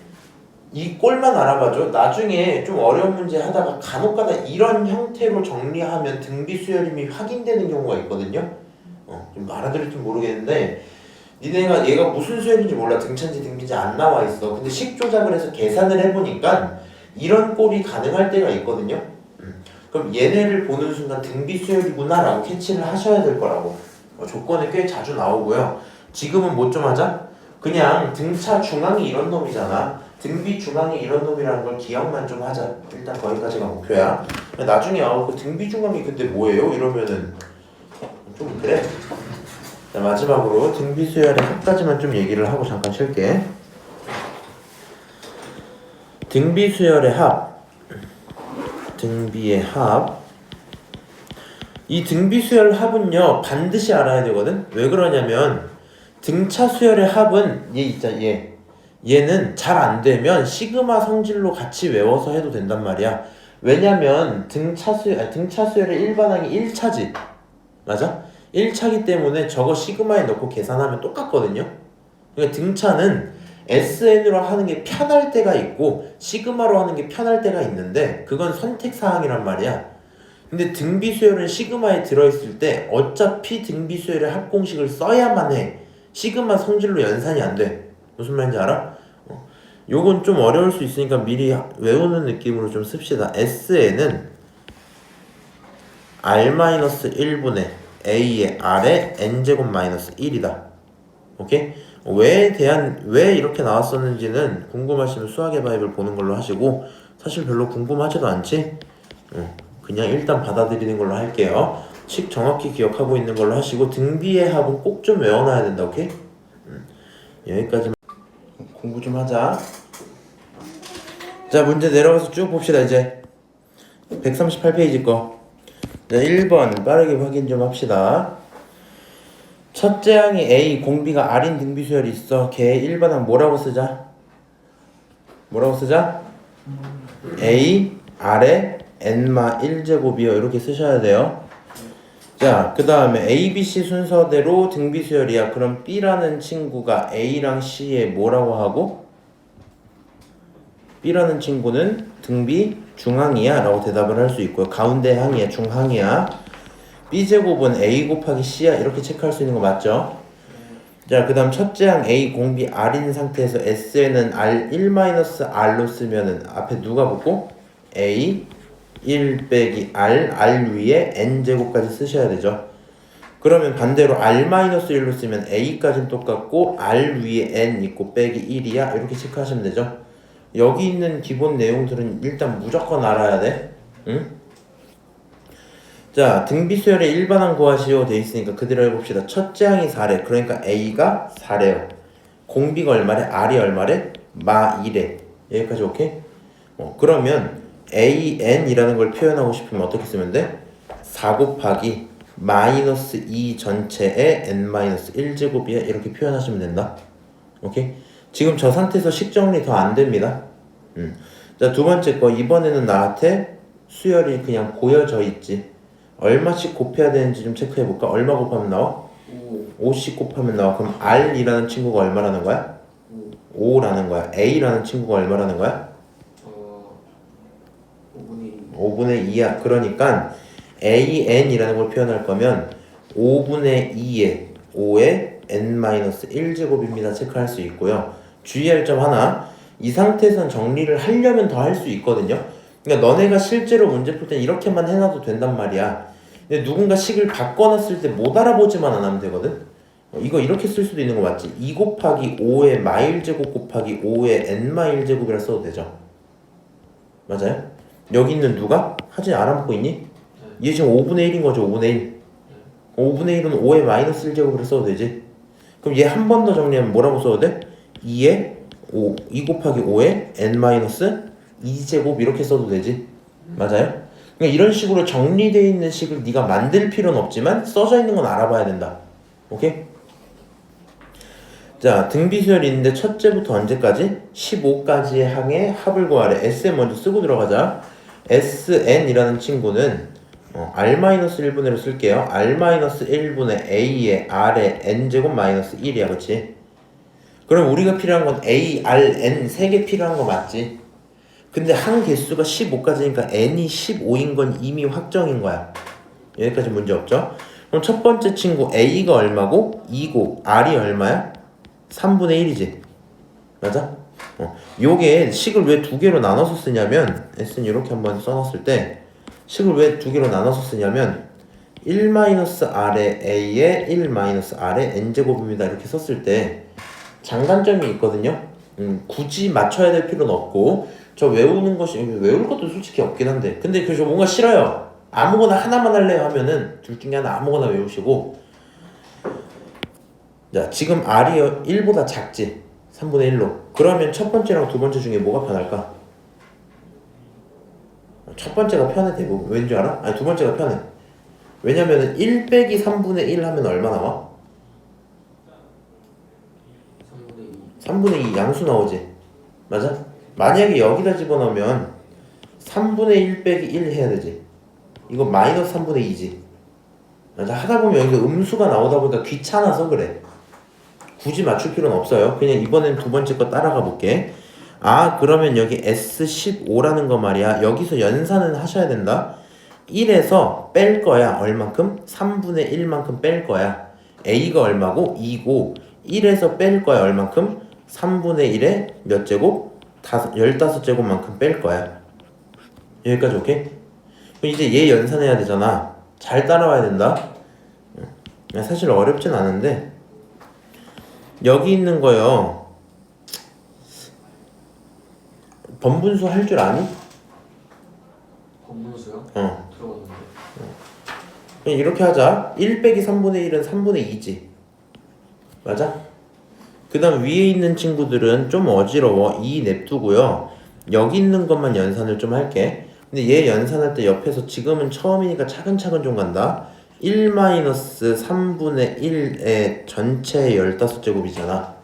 이 꼴만 알아봐줘. 나중에 좀 어려운 문제 하다가 간혹가다 이런 형태로 정리하면 등비 수열임이 확인되는 경우가 있거든요. 좀 알아들을지 모르겠는데 니네가 얘가 무슨 수열인지 몰라. 등차인지 등비인지 안 나와 있어. 근데 식 조작을 해서 계산을 해보니까 이런 꼴이 가능할 때가 있거든요. 그럼 얘네를 보는 순간 등비 수열이구나 라고 캐치를 하셔야 될 거라고. 조건에 꽤 자주 나오고요. 지금은 뭐 좀 하자? 그냥 등차 중앙이 이런 놈이잖아. 등비 중앙이 이런 놈이라는 걸 기억만 좀 하자. 일단 거기까지가 목표야. 나중에 그 등비 중앙이 근데 뭐예요? 이러면은 좀 그래. 자, 마지막으로 등비 수열의 합까지만 좀 얘기를 하고 잠깐 쉴게. 등비 수열의 합. 등비의 합. 이 등비 수열 합은요 반드시 알아야 되거든. 왜 그러냐면 등차 수열의 합은 얘 있잖아. 얘는 잘 안 되면 시그마 성질로 같이 외워서 해도 된단 말이야. 왜냐면 등차 수열의 일반항이 1차지. 맞아? 1차기 때문에 저거 시그마에 넣고 계산하면 똑같거든요. 그러니까 등차는 SN으로 하는 게 편할 때가 있고 시그마로 하는 게 편할 때가 있는데 그건 선택사항이란 말이야. 근데 등비수열은 시그마에 들어있을 때 어차피 등비수열의 합공식을 써야만 해. 시그마 성질로 연산이 안 돼. 무슨 말인지 알아? 요건 좀 어려울 수 있으니까 미리 외우는 느낌으로 좀 씁시다. SN은 R-1분의 A의 R의 N제곱 마이너스 1이다. 오케이? 왜 이렇게 나왔었는지는 궁금하시면 수학의 바입을 보는 걸로 하시고 사실 별로 궁금하지도 않지? 그냥 일단 받아들이는 걸로 할게요. 식 정확히 기억하고 있는 걸로 하시고 등비의 합은 꼭 좀 외워놔야 된다. 오케이? 여기까지만 공부 좀 하자. 자, 문제 내려가서 쭉 봅시다. 이제 138페이지 거. 자, 1번 빠르게 확인 좀 합시다. 첫째 항이 A, 공비가 R인 등비수열이 있어. 걔 1번항 뭐라고 쓰자? A, R에 N마 1제곱이요. 이렇게 쓰셔야 돼요. 자, 그 다음에 A, B, C 순서대로 등비수열이야. 그럼 B라는 친구가 A랑 C에 뭐라고 하고? B라는 친구는 등비 중항이야 라고 대답을 할 수 있고요. 가운데 항이야, 중항이야. B제곱은 A 곱하기 C야. 이렇게 체크할 수 있는 거 맞죠? 자, 그 다음 첫째 항 A 공비 R인 상태에서 SN은 R1-R로 쓰면은 앞에 누가 붙고? A 1 빼기 R 위에 N제곱까지 쓰셔야 되죠. 그러면 반대로 R-1로 쓰면 A까지는 똑같고 R 위에 N 있고 빼기 1이야. 이렇게 체크하시면 되죠. 여기 있는 기본 내용들은 일단 무조건 알아야 돼. 응? 자, 등비수열의 일반항 구하시오 돼 있으니까 그대로 해봅시다. 첫째 항이 4래. 그러니까 A가 4래요. 공비가 얼마래? R이 얼마래? 마 1에. 여기까지 오케이? 그러면 AN이라는 걸 표현하고 싶으면 어떻게 쓰면 돼? 4 곱하기 마이너스 2 전체에 N-1제곱이야. 이렇게 표현하시면 된다. 오케이? 지금 저 상태에서 식 정리 더 안 됩니다. 자, 두 번째 거. 이번에는 나한테 수열이 그냥 보여져 있지. 얼마씩 곱해야 되는지 좀 체크해 볼까? 얼마 곱하면 나와? 5 5씩 곱하면 나와. 그럼 R이라는 친구가 얼마라는 거야? 5라는 거야. A라는 친구가 얼마라는 거야? 5분의 2 5분의 2야. 그러니까 AN이라는 걸 표현할 거면 5분의 2의 5의 n-1제곱입니다. 체크할 수 있고요. 주의할 점 하나. 이 상태에서는 정리를 하려면 더 할 수 있거든요. 그러니까 너네가 실제로 문제 풀 땐 이렇게만 해놔도 된단 말이야. 근데 누군가 식을 바꿔놨을 때 못 알아보지만 안 하면 되거든. 이거 이렇게 쓸 수도 있는 거 맞지? 2 곱하기 5의 마일제곱 곱하기 5의 n-1제곱이라 써도 되죠. 맞아요? 여기 있는 누가? 하진이 알아먹고 있니? 얘 지금 5분의 1인 거죠. 5분의 1. 5분의 1은 5의 마이너스 1제곱으로 써도 되지. 그럼 얘 한 번 더 정리하면 뭐라고 써도 돼? 2의 5, 2 곱하기 5의 n-2제곱 이렇게 써도 되지. 맞아요? 그러니까 이런 식으로 정리되어 있는 식을 네가 만들 필요는 없지만 써져 있는 건 알아봐야 된다. 오케이? 자, 등비수열이 있는데 첫째부터 언제까지? 15까지의 항의 합을 구하래. SN 먼저 쓰고 들어가자. SN이라는 친구는 R-1분의로 쓸게요. R-1분의 A의 R의 N제곱 마이너스 1이야. 그치? 그럼 우리가 필요한 건 A, R, N 3개 필요한 거 맞지? 근데 항 개수가 15까지니까 N이 15인 건 이미 확정인 거야. 여기까지 문제 없죠? 그럼 첫 번째 친구 A가 얼마고 2고 R이 얼마야? 3분의 1이지. 맞아? 요게 식을 왜 두 개로 나눠서 쓰냐면 S는 이렇게 한번 써놨을 때 식을 왜 두 개로 나눠서 쓰냐면 1-R의 A에 1-R의 N제곱입니다. 이렇게 썼을 때 장단점이 있거든요. 굳이 맞춰야 될 필요는 없고 저 외우는 것이 외울 것도 솔직히 없긴 한데 근데 저 뭔가 싫어요. 아무거나 하나만 할래요 하면은 둘 중에 하나 아무거나 외우시고 자 지금 R이 1보다 작지 3분의 1로 그러면 첫 번째랑 두 번째 중에 뭐가 편할까? 첫 번째가 편해 대부분. 왠 줄 알아? 아니 두 번째가 편해. 왜냐면은 1 빼기 3분의 1 하면 얼마 나와? 3분의 2 양수 나오지. 맞아? 만약에 여기다 집어넣으면 3분의 1 빼기 1 해야 되지. 이거 마이너스 3분의 2지. 맞아? 하다 보면 여기가 음수가 나오다 보니까 귀찮아서 그래. 굳이 맞출 필요는 없어요. 그냥 이번엔 두 번째 거 따라가 볼게. 아 그러면 여기 S15라는 거 말이야. 여기서 연산은 하셔야 된다. 1에서 뺄 거야. 얼만큼? 3분의 1만큼 뺄 거야. A가 얼마고? 2고 1에서 뺄 거야. 얼만큼? 3분의 1에 몇 제곱? 15제곱만큼 뺄 거야. 여기까지 오케이? 그럼 이제 얘 연산해야 되잖아. 잘 따라와야 된다. 사실 어렵진 않은데 여기 있는 거요. 번분수 할 줄 아니? 번분수요? 들어봤는데 그냥 이렇게 하자. 1 빼기 3분의 1은 3분의 2지. 맞아? 그 다음 위에 있는 친구들은 좀 어지러워. 2 냅두고요. 여기 있는 것만 연산을 좀 할게. 근데 얘 연산할 때 옆에서 지금은 처음이니까 차근차근 좀 간다. 1-3분의 1의 전체 15제곱이잖아.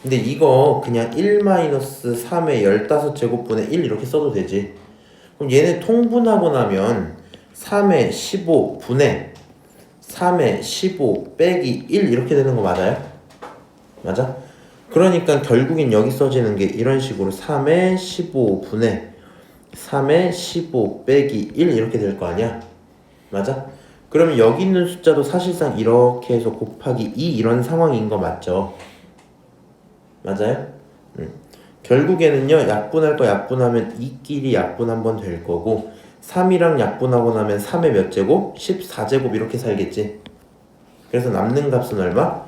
근데 이거 그냥 1-3의 15제곱분의 1 이렇게 써도 되지. 그럼 얘네 통분하고 나면 3의 15분의 3의 15 빼기 1 이렇게 되는 거 맞아요? 맞아? 그러니까 결국엔 여기 써지는 게 이런 식으로 3의 15분의 3의 15 빼기 1 이렇게 될 거 아니야? 맞아? 그러면 여기 있는 숫자도 사실상 이렇게 해서 곱하기 2 이런 상황인 거 맞죠? 맞아요? 결국에는요 약분할 거 약분하면 2끼리 약분 한번 될 거고 3이랑 약분하고 나면 3의 몇 제곱? 14제곱 이렇게 살겠지. 그래서 남는 값은 얼마?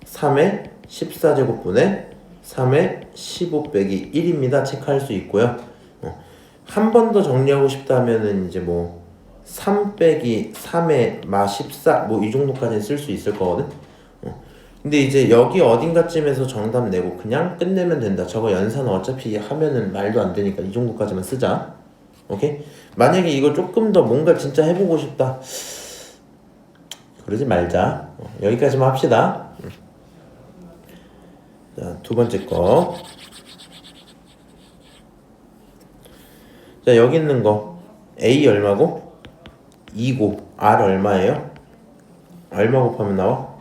3의 14제곱분의 3의 15 빼기 1입니다. 체크할 수 있고요. 한 번 더 정리하고 싶다면은 이제 뭐 3 빼기 3의 마 14 뭐 이 정도까지는 쓸 수 있을 거거든. 근데 이제 여기 어딘가쯤에서 정답 내고 그냥 끝내면 된다. 저거 연산 어차피 하면은 말도 안 되니까 이 정도까지만 쓰자. 오케이? 만약에 이거 조금 더 뭔가 진짜 해보고 싶다. 그러지 말자. 여기까지만 합시다. 자, 두 번째 거. 자, 여기 있는 거. A 얼마고? 2고. R 얼마예요? 얼마 곱하면 나와?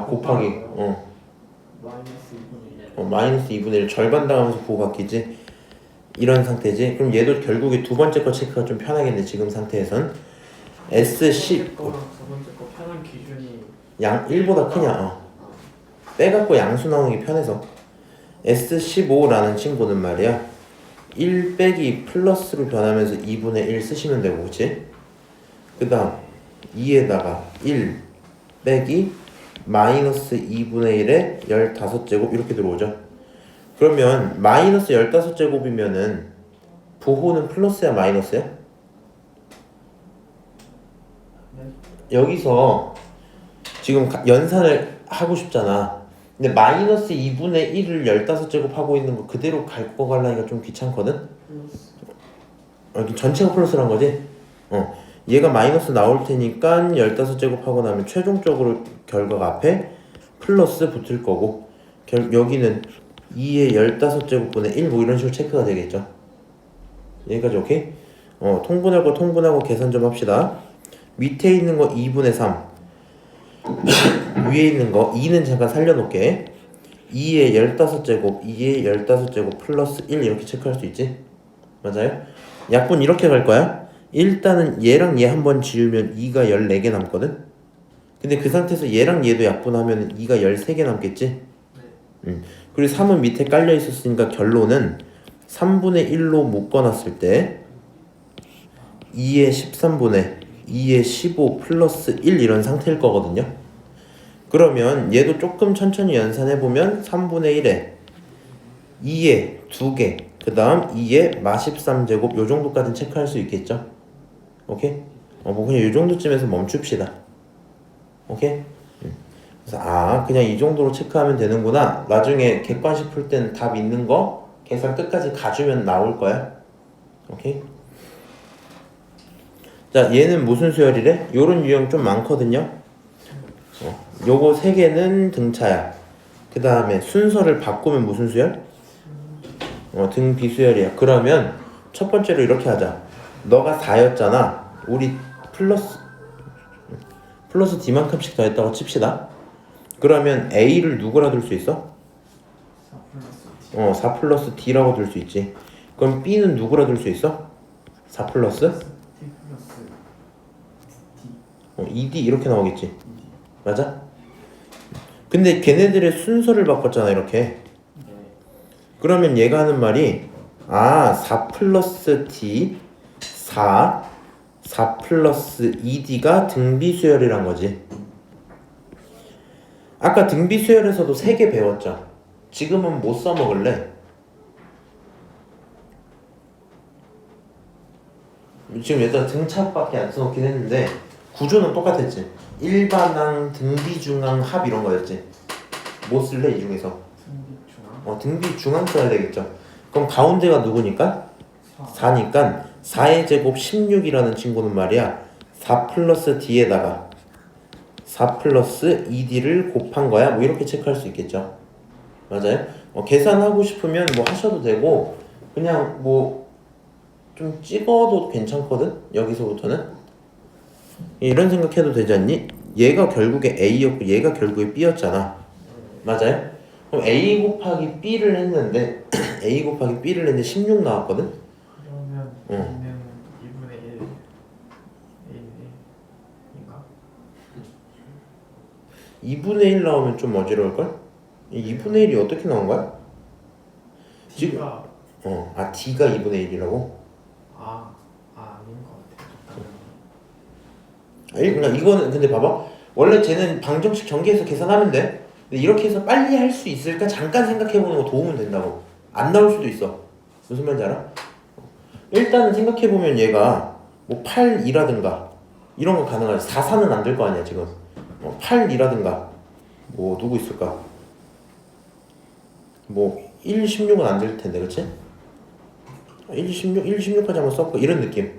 곱하기 마이너스 2분의 1 절반 당하면서 부호 바뀌지. 이런 상태지. 그럼 얘도 결국에 두 번째 거 체크가 좀 편하겠네. 지금 상태에선 S10 거랑 두 번째 거 편한 기준이 양 1보다 크냐? 빼갖고 양수 나오는 게 편해서. S15라는 친구는 말이야 1 빼기 플러스로 변하면서 2분의 1 쓰시면 되고, 그치? 그 다음 2에다가 1 빼기 마이너스 2분의 1에 15제곱 이렇게 들어오죠. 그러면 마이너스 15제곱이면은 부호는 플러스야 마이너스야? 여기서 지금 연산을 하고 싶잖아. 근데 마이너스 2분의 1을 15제곱 하고 있는 거 그대로 갈거 갈라니까 좀 귀찮거든? 전체가 플러스란 거지? 얘가 마이너스 나올 테니까 15제곱 하고 나면 최종적으로 결과가 앞에 플러스 붙을 거고, 여기는 2의 15제곱분의 1 뭐 이런 식으로 체크가 되겠죠. 여기까지 오케이? 통분할 거 통분하고 계산 좀 합시다. 밑에 있는 거 2분의 3 위에 있는 거 2는 잠깐 살려놓게. 2의 15제곱 2의 15제곱 플러스 1 이렇게 체크할 수 있지? 맞아요? 약분 이렇게 갈 거야. 일단은 얘랑 얘 한번 지우면 2가 14개 남거든? 근데 그 상태에서 얘랑 얘도 약분하면 2가 13개 남겠지? 그리고 3은 밑에 깔려 있었으니까 결론은 3분의 1로 묶어놨을 때 2의 13분의 2의 15 플러스 1 이런 상태일 거거든요. 그러면 얘도 조금 천천히 연산해보면 3분의 1에 2의 2개 그 다음 2의 마13제곱 요 정도까지는 체크할 수 있겠죠? 오케이? 뭐 그냥 요 정도쯤에서 멈춥시다. 오케이? 그래서 그냥 이 정도로 체크하면 되는구나. 나중에 객관식 풀 때는 답 있는 거 계산 끝까지 가주면 나올 거야. 오케이? 자, 얘는 무슨 수열이래? 요런 유형 좀 많거든요. 요거 3개는 등차야. 그 다음에 순서를 바꾸면 무슨 수열? 등 비수열이야. 그러면 첫 번째로 이렇게 하자. 너가 4였잖아. 우리 플러스 D만큼씩 더했다고 칩시다. 그러면 A를 누구라 둘 수 있어? 4 플러스 D라고 둘 수 있지. 그럼 B는 누구라 둘 수 있어? 4 플러스? T 플러스 D 2D 이렇게 나오겠지. 맞아? 근데 걔네들의 순서를 바꿨잖아 이렇게. 그러면 얘가 하는 말이 4 플러스 D 4 플러스 2D가 등비수열이란 거지. 아까 등비수열에서도 3개 배웠죠. 지금은 못 써먹을래? 지금 얘들아 등차밖에 안 써놓긴 했는데 구조는 똑같았지. 일반항, 등비중항, 합 이런 거였지. 뭐 쓸래 이 중에서? 등비중항 등비중항 써야 되겠죠. 그럼 가운데가 누구니까? 4니까 4의 제곱 16이라는 친구는 말이야 4 플러스 D에다가 4 플러스 2D를 곱한 거야. 뭐 이렇게 체크할 수 있겠죠. 맞아요? 계산하고 싶으면 뭐 하셔도 되고 그냥 뭐 좀 찍어도 괜찮거든? 여기서부터는 이런 생각해도 되지 않니? 얘가 결국에 A였고 얘가 결국에 B였잖아. 맞아요? 그럼 A 곱하기 B를 했는데 A 곱하기 B를 했는데 16 나왔거든? 그러면 B는 2분의 1 A인가? 2분의 1 나오면 좀 어지러울걸? 2분의 1이 어떻게 나온 거야? D가 D가 2분의 1이라고? 아닌 것 같아. 그러니까 이거는 근데 봐봐. 원래 쟤는 방정식 전개해서 계산하면 돼. 근데 이렇게 해서 빨리 할 수 있을까? 잠깐 생각해보는 거 도움은 된다고. 안 나올 수도 있어. 무슨 말인지 알아? 일단은 생각해보면 얘가 뭐 8이라든가 이런 거 가능하지. 4, 4는 안 될 거 아니야 지금. 8이라든가 뭐 누구 있을까? 뭐 1, 16은 안 될 텐데 그치? 1, 16까지 한번 썼고 이런 느낌.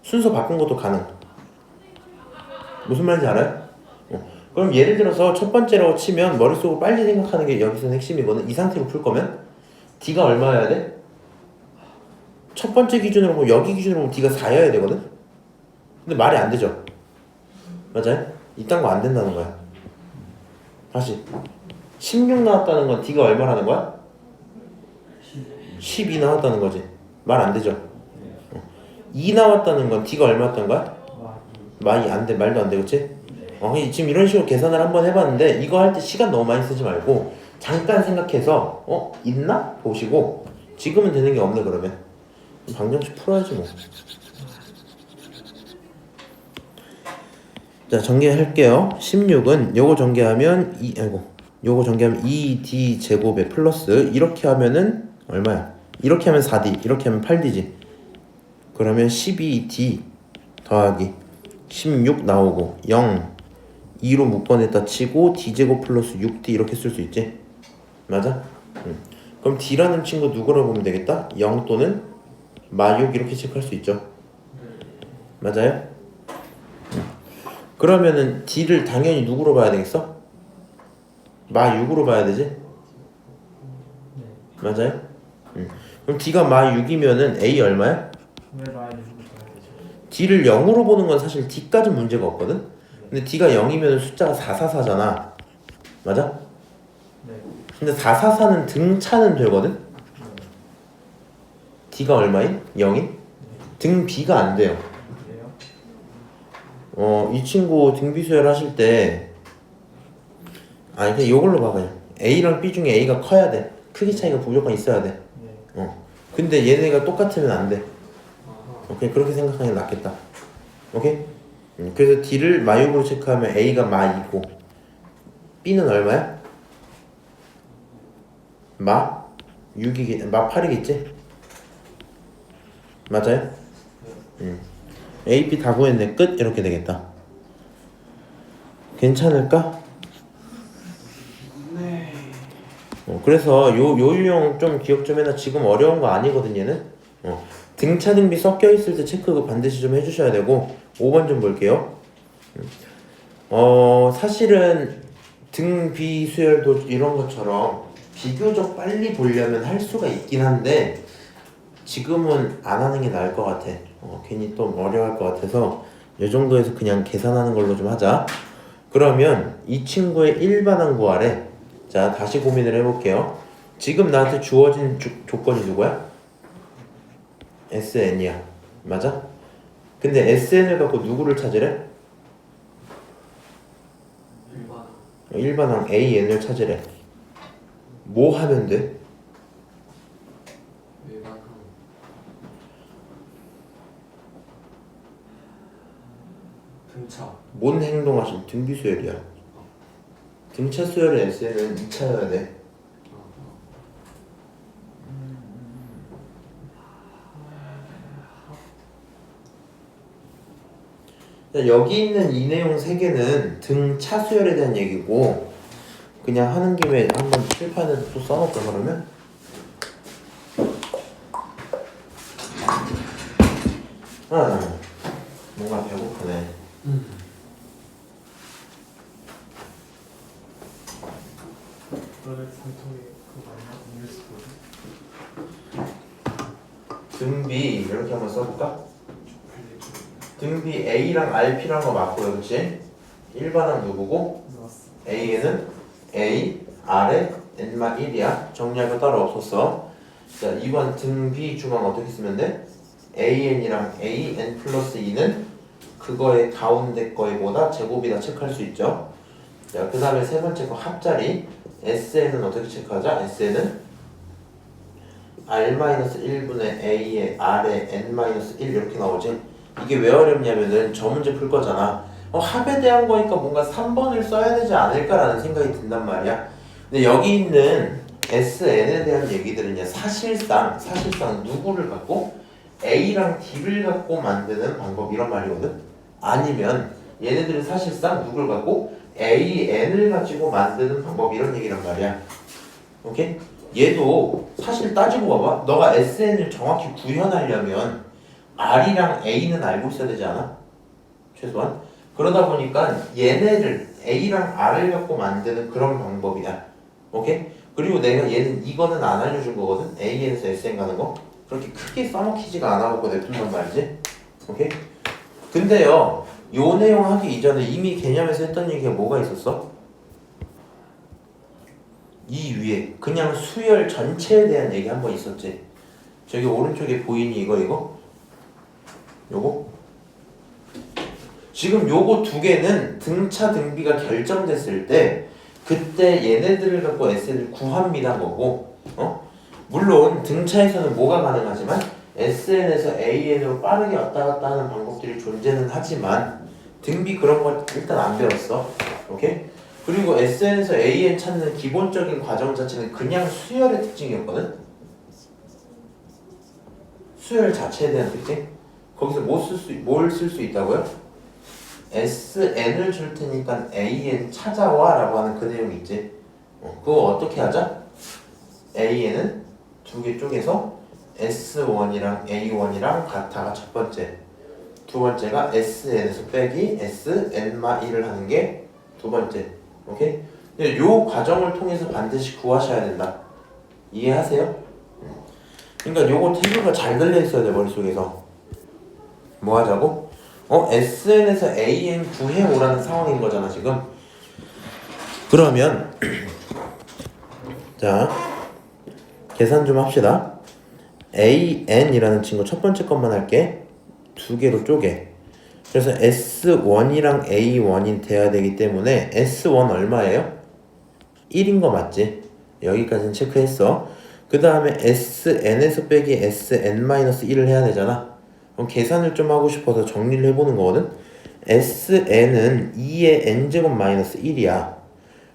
순서 바꾼 것도 가능. 무슨 말인지 알아요? 그럼 예를 들어서 첫 번째라고 치면 머릿속으로 빨리 생각하는 게 여기서는 핵심이거든. 이 상태로 풀 거면 D가 얼마여야 돼? 첫 번째 기준으로 보면 여기 기준으로 보면 D가 4여야 되거든? 근데 말이 안 되죠? 맞아요? 이딴 거 안 된다는 거야. 다시 16 나왔다는 건 D가 얼마라는 거야? 12 나왔다는 거지. 말 안 되죠? 2 나왔다는 건 D가 얼마였던 거야? 많이 안 돼. 말도 안 돼. 그치? 지금 이런 식으로 계산을 한번 해봤는데 이거 할 때 시간 너무 많이 쓰지 말고 잠깐 생각해서 있나? 보시고 지금은 되는 게 없네 그러면 방정식 풀어야지 뭐. 자 전개할게요. 16은 요거 전개하면 요거 전개하면 2D 제곱에 플러스 이렇게 하면은 얼마야? 이렇게 하면 4D 이렇게 하면 8D지. 그러면 12D 더하기 16 나오고 0 2로 묶어냈다 치고 D제곱 플러스 6D 이렇게 쓸 수 있지? 맞아? 그럼 D라는 친구 누구라고 보면 되겠다? 0 또는 마6 이렇게 체크할 수 있죠? 맞아요? 그러면은 D를 당연히 누구로 봐야 되겠어? 마6으로 봐야 되지? 맞아요? 그럼 D가 마6이면은 A 얼마야? 왜 많이 주고 가야 되죠? D를 0으로 보는 건 사실 D까지는 문제가 없거든? 근데 D가 0이면 숫자가 444잖아. 맞아? 네. 근데 444는 등차는 되거든? D가 얼마인? 0인? 등 B가 안 돼요. 그래요? 이 친구 등비수열 하실 때 아니 그냥 이걸로 봐 그냥 A랑 B 중에 A가 커야 돼. 크기 차이가 무조건 있어야 돼. 네. 근데 얘네가 똑같으면 안 돼. 오케이 그렇게 생각하는 게 낫겠다. 오케이? 그래서 D를 마6으로 체크하면 A가 마2고 B는 얼마야? 마6이겠 마8이겠지? 맞아요? A, B 다 구했네. 끝 이렇게 되겠다. 괜찮을까? 네. 그래서 요 유형 좀 기억 좀 해놔. 지금 어려운 거 아니거든 얘는. 등차 등비 섞여 있을 때 체크 반드시 좀 해주셔야 되고 5번 좀 볼게요. 사실은 등비 수열도 이런 것처럼 비교적 빨리 보려면 할 수가 있긴 한데 지금은 안 하는 게 나을 것 같아. 괜히 또 어려워할 것 같아서 이 정도에서 그냥 계산하는 걸로 좀 하자. 그러면 이 친구의 일반항 구하래. 자 다시 고민을 해볼게요. 지금 나한테 주어진 조건이 누구야? SN이야. 맞아? 근데 SN을 갖고 누구를 찾으래? 일반항 AN을 찾으래. 뭐 하면 돼? 등차. 뭔 행동하신 등비 수열이야. 등차 수열의 SN은 2차여야 돼. 여기 있는 이 내용 3개는 등차 수열에 대한 얘기고 그냥 하는 김에 한번 칠판에서 또 써놓을까 그러면? 뭔가 배고프네. 너네 산통이 그거 아니야? 뉴스 등비 이렇게 한번 써볼까? 등비 A랑 RP란 거 맞고요, 그치? 일반항 누구고? 나왔어. A에는 A, R에 N-1이야. 정리할 거 따로 없었어. 자, 2번 등비 중앙 어떻게 쓰면 돼? AN이랑 AN 플러스 2는 그거의 가운데 거에 보다 제곱이다 체크할 수 있죠. 자, 그 다음에 세 번째 거 합자리 SN은 어떻게 체크하자? SN은 R-1분의 A에 R에 N-1 이렇게 나오지. 이게 왜 어렵냐면은 저 문제 풀 거잖아. 합에 대한 거니까 뭔가 3번을 써야 되지 않을까라는 생각이 든단 말이야. 근데 여기 있는 SN에 대한 얘기들은요, 사실상 누구를 갖고 A랑 D를 갖고 만드는 방법 이런 말이거든. 아니면 얘네들은 사실상 누구를 갖고 AN을 가지고 만드는 방법 이런 얘기란 말이야. 오케이? 얘도 사실 따지고 봐봐. 너가 SN을 정확히 구현하려면 R이랑 A는 알고 있어야 되지 않아? 최소한. 그러다 보니까 얘네를 A랑 R을 갖고 만드는 그런 방법이야. 오케이? 그리고 내가 얘는 이거는 안 알려준 거거든. AN에서 SN 가는 거. 그렇게 크게 써먹히지가 않아갖고 냅둔단 말이지. 오케이? 근데요, 요 내용 하기 이전에 이미 개념에서 했던 얘기가 뭐가 있었어? 이 위에 그냥 수열 전체에 대한 얘기 한 번 있었지. 저기 오른쪽에 보이니 이거 요거 지금 요거 두 개는 등차 등비가 결정됐을 때 그때 얘네들을 갖고 SN을 구합니다 거고 물론 등차에서는 뭐가 가능하지만 SN에서 AN으로 빠르게 왔다 갔다 하는 방법들이 존재는 하지만 등비 그런 거 일단 안 배웠어. 오케이? 그리고 SN에서 AN 찾는 기본적인 과정 자체는 그냥 수열의 특징이었거든? 수열 자체에 대한 특징? 거기서 뭘 쓸 수 있다고요? SN을 줄 테니까 AN 찾아와 라고 하는 그 내용이 있지. 그거 어떻게 하자? AN은 두 개 쪼개서 S1이랑 A1이랑 같아가 첫 번째, 두 번째가 SN에서 빼기 SN-1을 하는 게 두 번째. 오케이? 요 과정을 통해서 반드시 구하셔야 된다. 이해하세요? 그러니까 요거 태교가 잘 들려 있어야 돼 머릿속에서. 뭐 하자고? SN에서 AN 구해오라는 상황인 거잖아 지금. 그러면 자 계산 좀 합시다. AN이라는 친구 첫 번째 것만 할게. 두 개로 쪼개. 그래서 S1이랑 A1이 돼야 되기 때문에 S1 얼마예요? 1인 거 맞지? 여기까지는 체크했어. 그 다음에 SN에서 빼기 SN-1을 해야 되잖아. 그럼 계산을 좀 하고 싶어서 정리를 해보는 거거든. SN은 2의 n제곱 마이너스 1이야.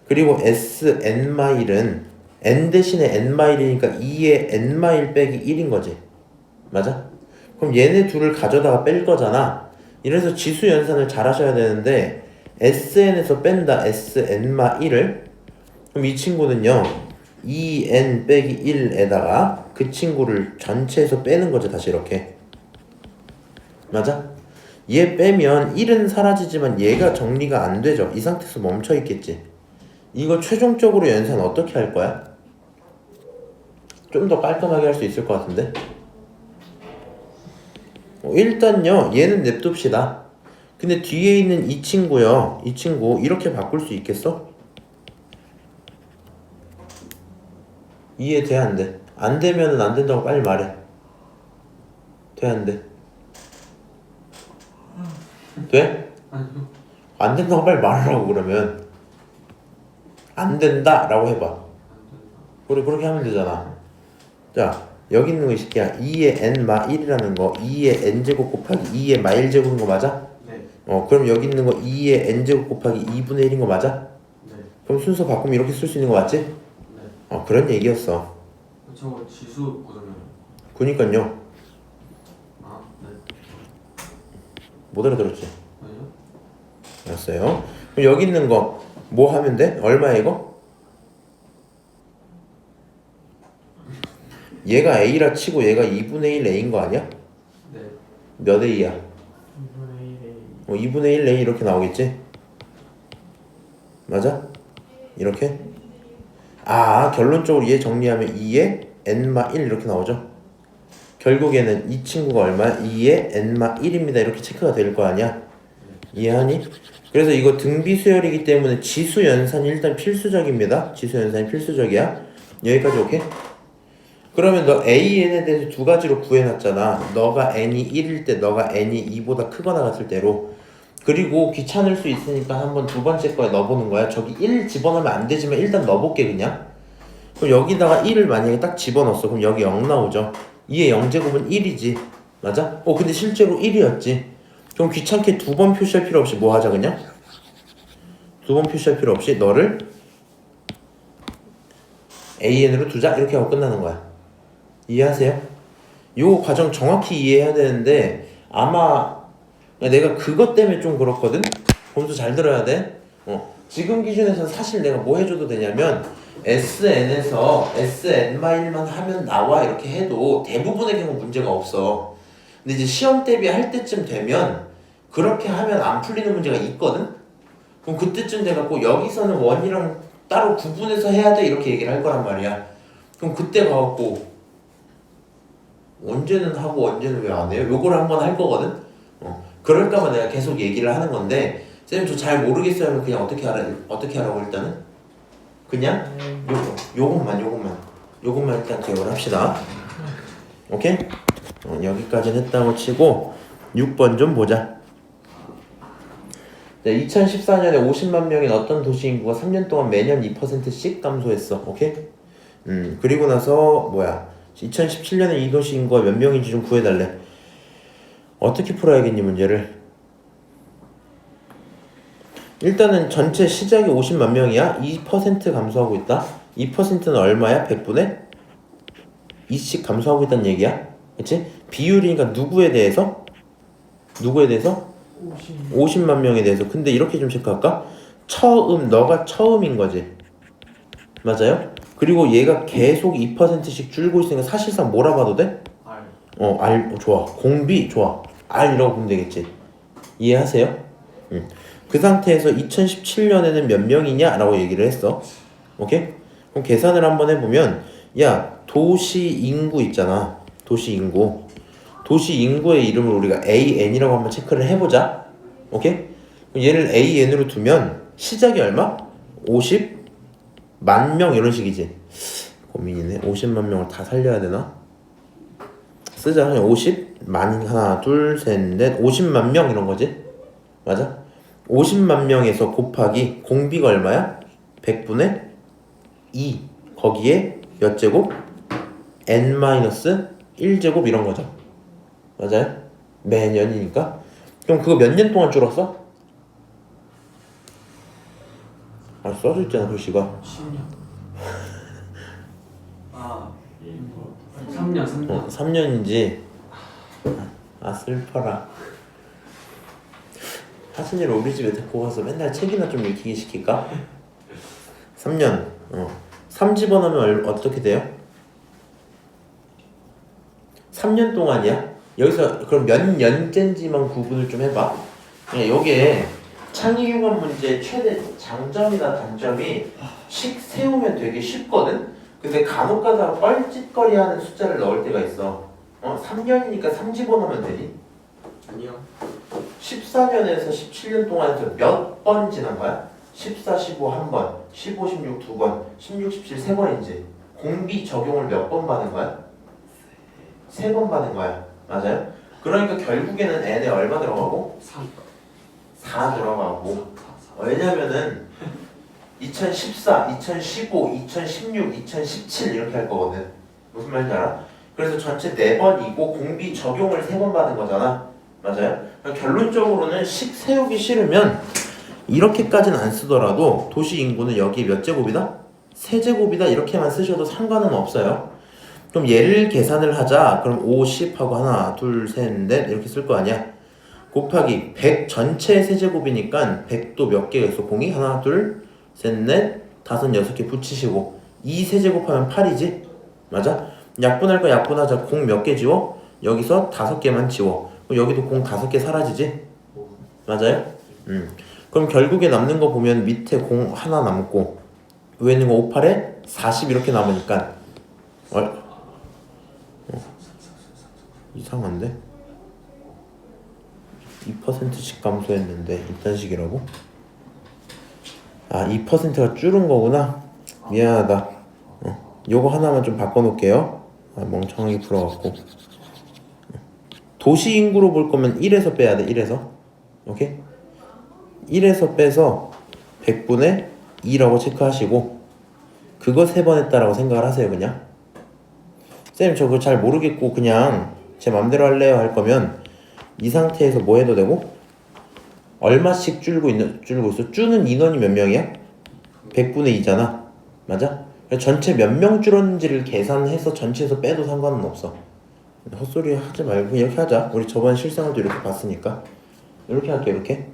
그리고 SN-1은 n 대신에 n-1이니까 2의 n-1 빼기 1인 거지. 맞아? 그럼 얘네 둘을 가져다가 뺄 거잖아. 이래서 지수 연산을 잘 하셔야 되는데 SN에서 뺀다 SN-1을 그럼 이 친구는요 2n 빼기 1에다가 그 친구를 전체에서 빼는 거죠. 다시 이렇게. 맞아? 얘 빼면 1은 사라지지만 얘가 정리가 안 되죠. 이 상태에서 멈춰 있겠지. 이거 최종적으로 연산 어떻게 할 거야? 좀 더 깔끔하게 할 수 있을 것 같은데. 일단요 얘는 냅둡시다. 근데 뒤에 있는 이 친구요, 이 친구 이렇게 바꿀 수 있겠어? 이해돼 안 돼? 안 되면은 안 된다고 빨리 말해. 돼 안 돼? 돼? 안 된다고 빨리 말하라고. 그러면 안 된다 라고 해봐. 우리 그렇게 하면 되잖아. 자 여기 있는 거 이 새끼야 2의 n-1이라는 거 2의 n제곱 곱하기 2의 마일제곱인 거 맞아? 네. 그럼 여기 있는 거 2의 n제곱 곱하기 2분의 1인 거 맞아? 네. 그럼 순서 바꾸면 이렇게 쓸 수 있는 거 맞지? 네. 그런 얘기였어. 저 지수 거잖아요. 그니깐요. 아, 네. 못 알아들었지? 아니요? 알았어요. 그럼 여기 있는 거 뭐 하면 돼? 얼마야 이거? 얘가 A라 치고 얘가 2분의 1 A인 거 아니야? 네. 몇 A야? 2분의 1에 2분의 1 A 이렇게 나오겠지? 맞아? 이렇게? 결론적으로 얘 정리하면 2의 n-1 이렇게 나오죠? 결국에는 이 친구가 얼마야? 2의 n-1입니다. 이렇게 체크가 될 거 아니야? 이해하니? 그래서 이거 등비 수열이기 때문에 지수 연산이 일단 필수적입니다. 지수 연산이 필수적이야. 여기까지 오케이? 그러면 너 AN에 대해서 두 가지로 구해놨잖아. 너가 n이 1일 때, 너가 n이 2보다 크거나 같을 때로. 그리고 귀찮을 수 있으니까 한번 두 번째 거에 넣어보는 거야. 저기 1 집어넣으면 안 되지만 일단 넣어볼게 그냥. 그럼 여기다가 1을 만약에 딱 집어넣었어. 그럼 여기 0 나오죠. 2의 0제곱은 1이지. 맞아? 근데 실제로 1이었지. 그럼 귀찮게 두 번 표시할 필요 없이 뭐 하자 그냥? 두 번 표시할 필요 없이 너를 AN으로 두자 이렇게 하고 끝나는 거야. 이해하세요? 요 과정 정확히 이해해야 되는데 아마 내가 그것 때문에 좀 그렇거든? 검수 잘 들어야 돼. 지금 기준에서는 사실 내가 뭐 해줘도 되냐면 SN에서 SN-1만 하면 나와 이렇게 해도 대부분의 경우 문제가 없어. 근데 이제 시험 대비할 때쯤 되면 그렇게 하면 안 풀리는 문제가 있거든? 그럼 그때쯤 돼갖고 여기서는 원이랑 따로 구분해서 해야 돼 이렇게 얘기를 할 거란 말이야. 그럼 그때 가갖고 언제는 하고 언제는 왜 안 해요? 요거를 한번 할 거거든? 그럴까봐 내가 계속 얘기를 하는 건데 쌤 저 잘 모르겠어요 하면 그냥 어떻게 하라고 일단은? 그냥 요것만 일단 기억을 합시다. 오케이? 여기까지는 했다고 치고 6번 좀 보자. 네, 2014년에 50만 명인 어떤 도시 인구가 3년 동안 매년 2%씩 감소했어. 오케이? 그리고 나서 2017년에 이 도시 인구가 몇 명인지 좀 구해달래. 어떻게 풀어야겠니 문제를? 일단은 전체 시작이 50만 명이야. 2% 감소하고 있다. 2%는 얼마야? 100분의 2씩 감소하고 있다는 얘기야. 그치? 비율이니까 누구에 대해서? 50만 명에 대해서. 근데 이렇게 좀 체크할까? 너가 처음인 거지. 맞아요? 그리고 얘가 계속 2%씩 줄고 있으니까 사실상 뭐라 봐도 돼? R. 좋아. 공비 좋아. R이라고 보면 되겠지. 이해하세요? 그 상태에서 2017년에는 몇 명이냐? 라고 얘기를 했어. 오케이? 그럼 계산을 한번 해보면 도시 인구 있잖아. 도시 인구의 이름을 우리가 AN이라고 한번 체크를 해보자. 오케이? 얘를 AN으로 두면 시작이 얼마? 50만 명 이런 식이지. 고민이네. 50만 명을 다 살려야 되나? 쓰자. 그냥 50만 하나 둘 셋 넷 50만 명 이런 거지. 맞아? 50만 명에서 곱하기 공비가 얼마야? 100분의 2 거기에 몇 제곱? n-1제곱 이런 거죠. 맞아요? 매년이니까. 그럼 그거 몇 년 동안 줄었어? 써져 있잖아 글씨가. 10년. 3년. 3년인지. 슬퍼라. 하진이를 우리 집에 데리고 가서 맨날 책이나 좀 읽히게 시킬까? 3년. 3 집어넣으면 어떻게 돼요? 3년 동안이야? 여기서 그럼 몇 년째인지만 구분을 좀 해봐. 요게 창의융합 문제의 최대 장점이나 단점이 식 세우면 되게 쉽거든? 근데 간혹 가다가 뻘짓거리 하는 숫자를 넣을 때가 있어. 3년이니까 3 집어넣으면 되니? 아니요. 14년에서 17년 동안에서 몇 번 지난 거야? 14, 15 한 번, 15, 16 두 번, 16, 17 세 번인지. 공비 적용을 몇 번 받은 거야? 3번 받은 거야. 맞아요? 그러니까 결국에는 n에 얼마 들어가고? 4 들어가고. 왜냐면은 2014, 2015, 2016, 2017 이렇게 할 거거든. 무슨 말인지 알아? 그래서 전체 4번이고 공비 적용을 3번 받은 거잖아. 맞아요? 그러니까 결론적으로는 식 세우기 싫으면 이렇게까지는 안 쓰더라도 도시 인구는 여기 몇 제곱이다? 3제곱이다 이렇게만 쓰셔도 상관은 없어요. 그럼 얘를 계산을 하자. 그럼 50하고 하나 둘 셋 넷 이렇게 쓸 거 아니야. 곱하기 100 전체 세제곱이니까 100도 몇 개가 있어? 공이 하나 둘 셋 넷 다섯 여섯 개 붙이시고 2 세제곱하면 8이지? 맞아? 약분할 거 약분하자. 공 몇 개 지워? 여기서 5개만 지워. 그럼 여기도 공 5개 사라지지? 맞아요? 그럼 결국에 남는 거 보면 밑에 공 하나 남고 위에 있는 거 5, 8에 40 이렇게 남으니까 이상한데? 2%씩 감소했는데 이딴 식이라고? 2%가 줄은 거구나. 미안하다. 요거 하나만 좀 바꿔놓을게요. 멍청하게 풀어갖고. 도시 인구로 볼 거면 1에서 빼야 돼. 1에서. 오케이? 1에서 빼서 100분의 2라고 체크하시고 그거 3번 했다라고 생각을 하세요. 그냥 쌤 저 그거 잘 모르겠고 그냥 제 맘대로 할래요 할 거면 이 상태에서 뭐 해도 되고 얼마씩 줄고 있어? 줄는 인원이 몇 명이야? 100분의 2잖아. 맞아? 전체 몇 명 줄었는지를 계산해서 전체에서 빼도 상관은 없어. 헛소리 하지 말고 이렇게 하자. 우리 저번 실생활도 이렇게 봤으니까 이렇게 할게. 이렇게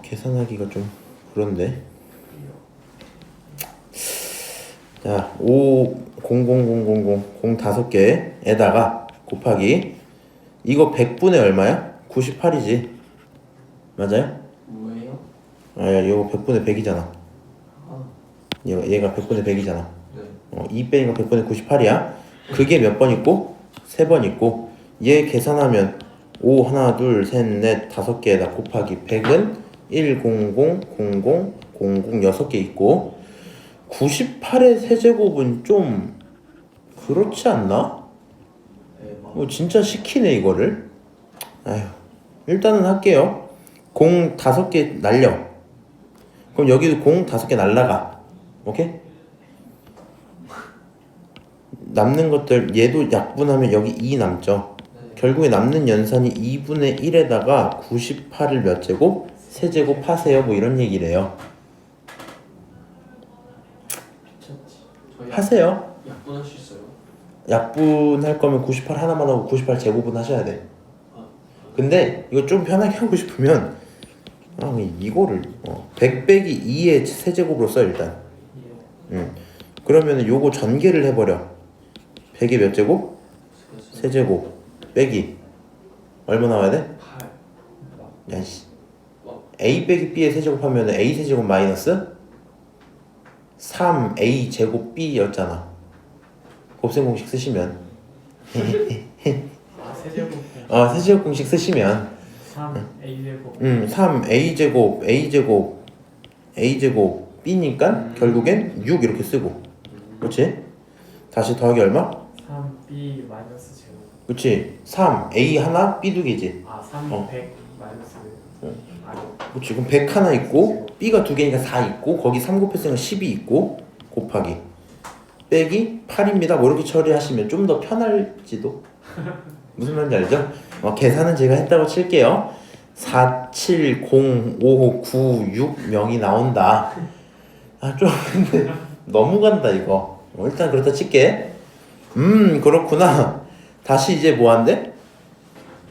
계산하기가 좀 그런데. 자, 5 0 0 0 0 0 0 5개에다가 곱하기 이거 100분의 얼마야? 98이지. 맞아요? 뭐예요? 이거 100분의 100이잖아. 얘가 100분의 100이잖아. 네. 2 빼니까 100분의 98이야. 그게 몇 번 있고? 3번 있고. 얘 계산하면 5 하나 둘 셋 넷 5개에다 곱하기 100은 1 0 0 0 0 0 0 6개 있고 98의 세제곱은 좀 그렇지 않나? 네, 막 뭐 진짜 시키네 이거를. 아휴, 일단은 할게요. 공 5개 날려. 그럼 여기도 공 5개 날라가. 오케이? 남는 것들 얘도 약분하면 여기 2 남죠. 네. 결국에 남는 연산이 2분의 1에다가 98을 몇 제곱? 세제곱 하세요. 뭐 이런 얘기래요. 미쳤지. 저희 하세요. 약분할 수 있어요? 약분할 거면 98 하나만 하고 98 제곱은 하셔야 돼. 아, 근데 이거 좀 편하게 하고 싶으면 이거를 100 빼기 2의 세제곱으로 써 일단. 그러면 요거 전개를 해버려. 100의 몇 제곱? 세제곱 빼기 얼마 나와야 돼? 8. 야씨, a 빼기 b의 세제곱 하면 a 세제곱 마이너스 3a 제곱 b였잖아. 곱셈 공식 쓰시면 아 세제곱 세제곱 공식 쓰시면 3a 제곱 3a 제곱 a 제곱 a 제곱 b니까 결국엔 6 이렇게 쓰고, 그렇지? 다시 더하기 얼마? 3b 마이너스 제곱 그렇지. 3a 하나 b 2개지. 아 3, 어. 100 마이너스 아니 그렇지. 그럼 100 하나 있고 b가 2개니까 4 있고 거기 3 곱했으니까 10이 있고 곱하기 빼기 8입니다. 뭐 이렇게 처리하시면 좀 더 편할지도. 무슨 말인지 알죠? 계산은 제가 했다고 칠게요. 4, 7, 0, 5, 9, 6 명이 나온다. 좀 근데 너무 간다 이거. 일단 그렇다 칠게. 그렇구나. 다시 이제 뭐 한대?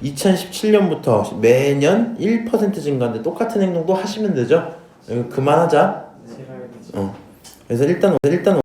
2017년부터 매년 1% 증가인데 똑같은 행동도 하시면 되죠. 이거 그만하자. 싫어야지 그래서 일단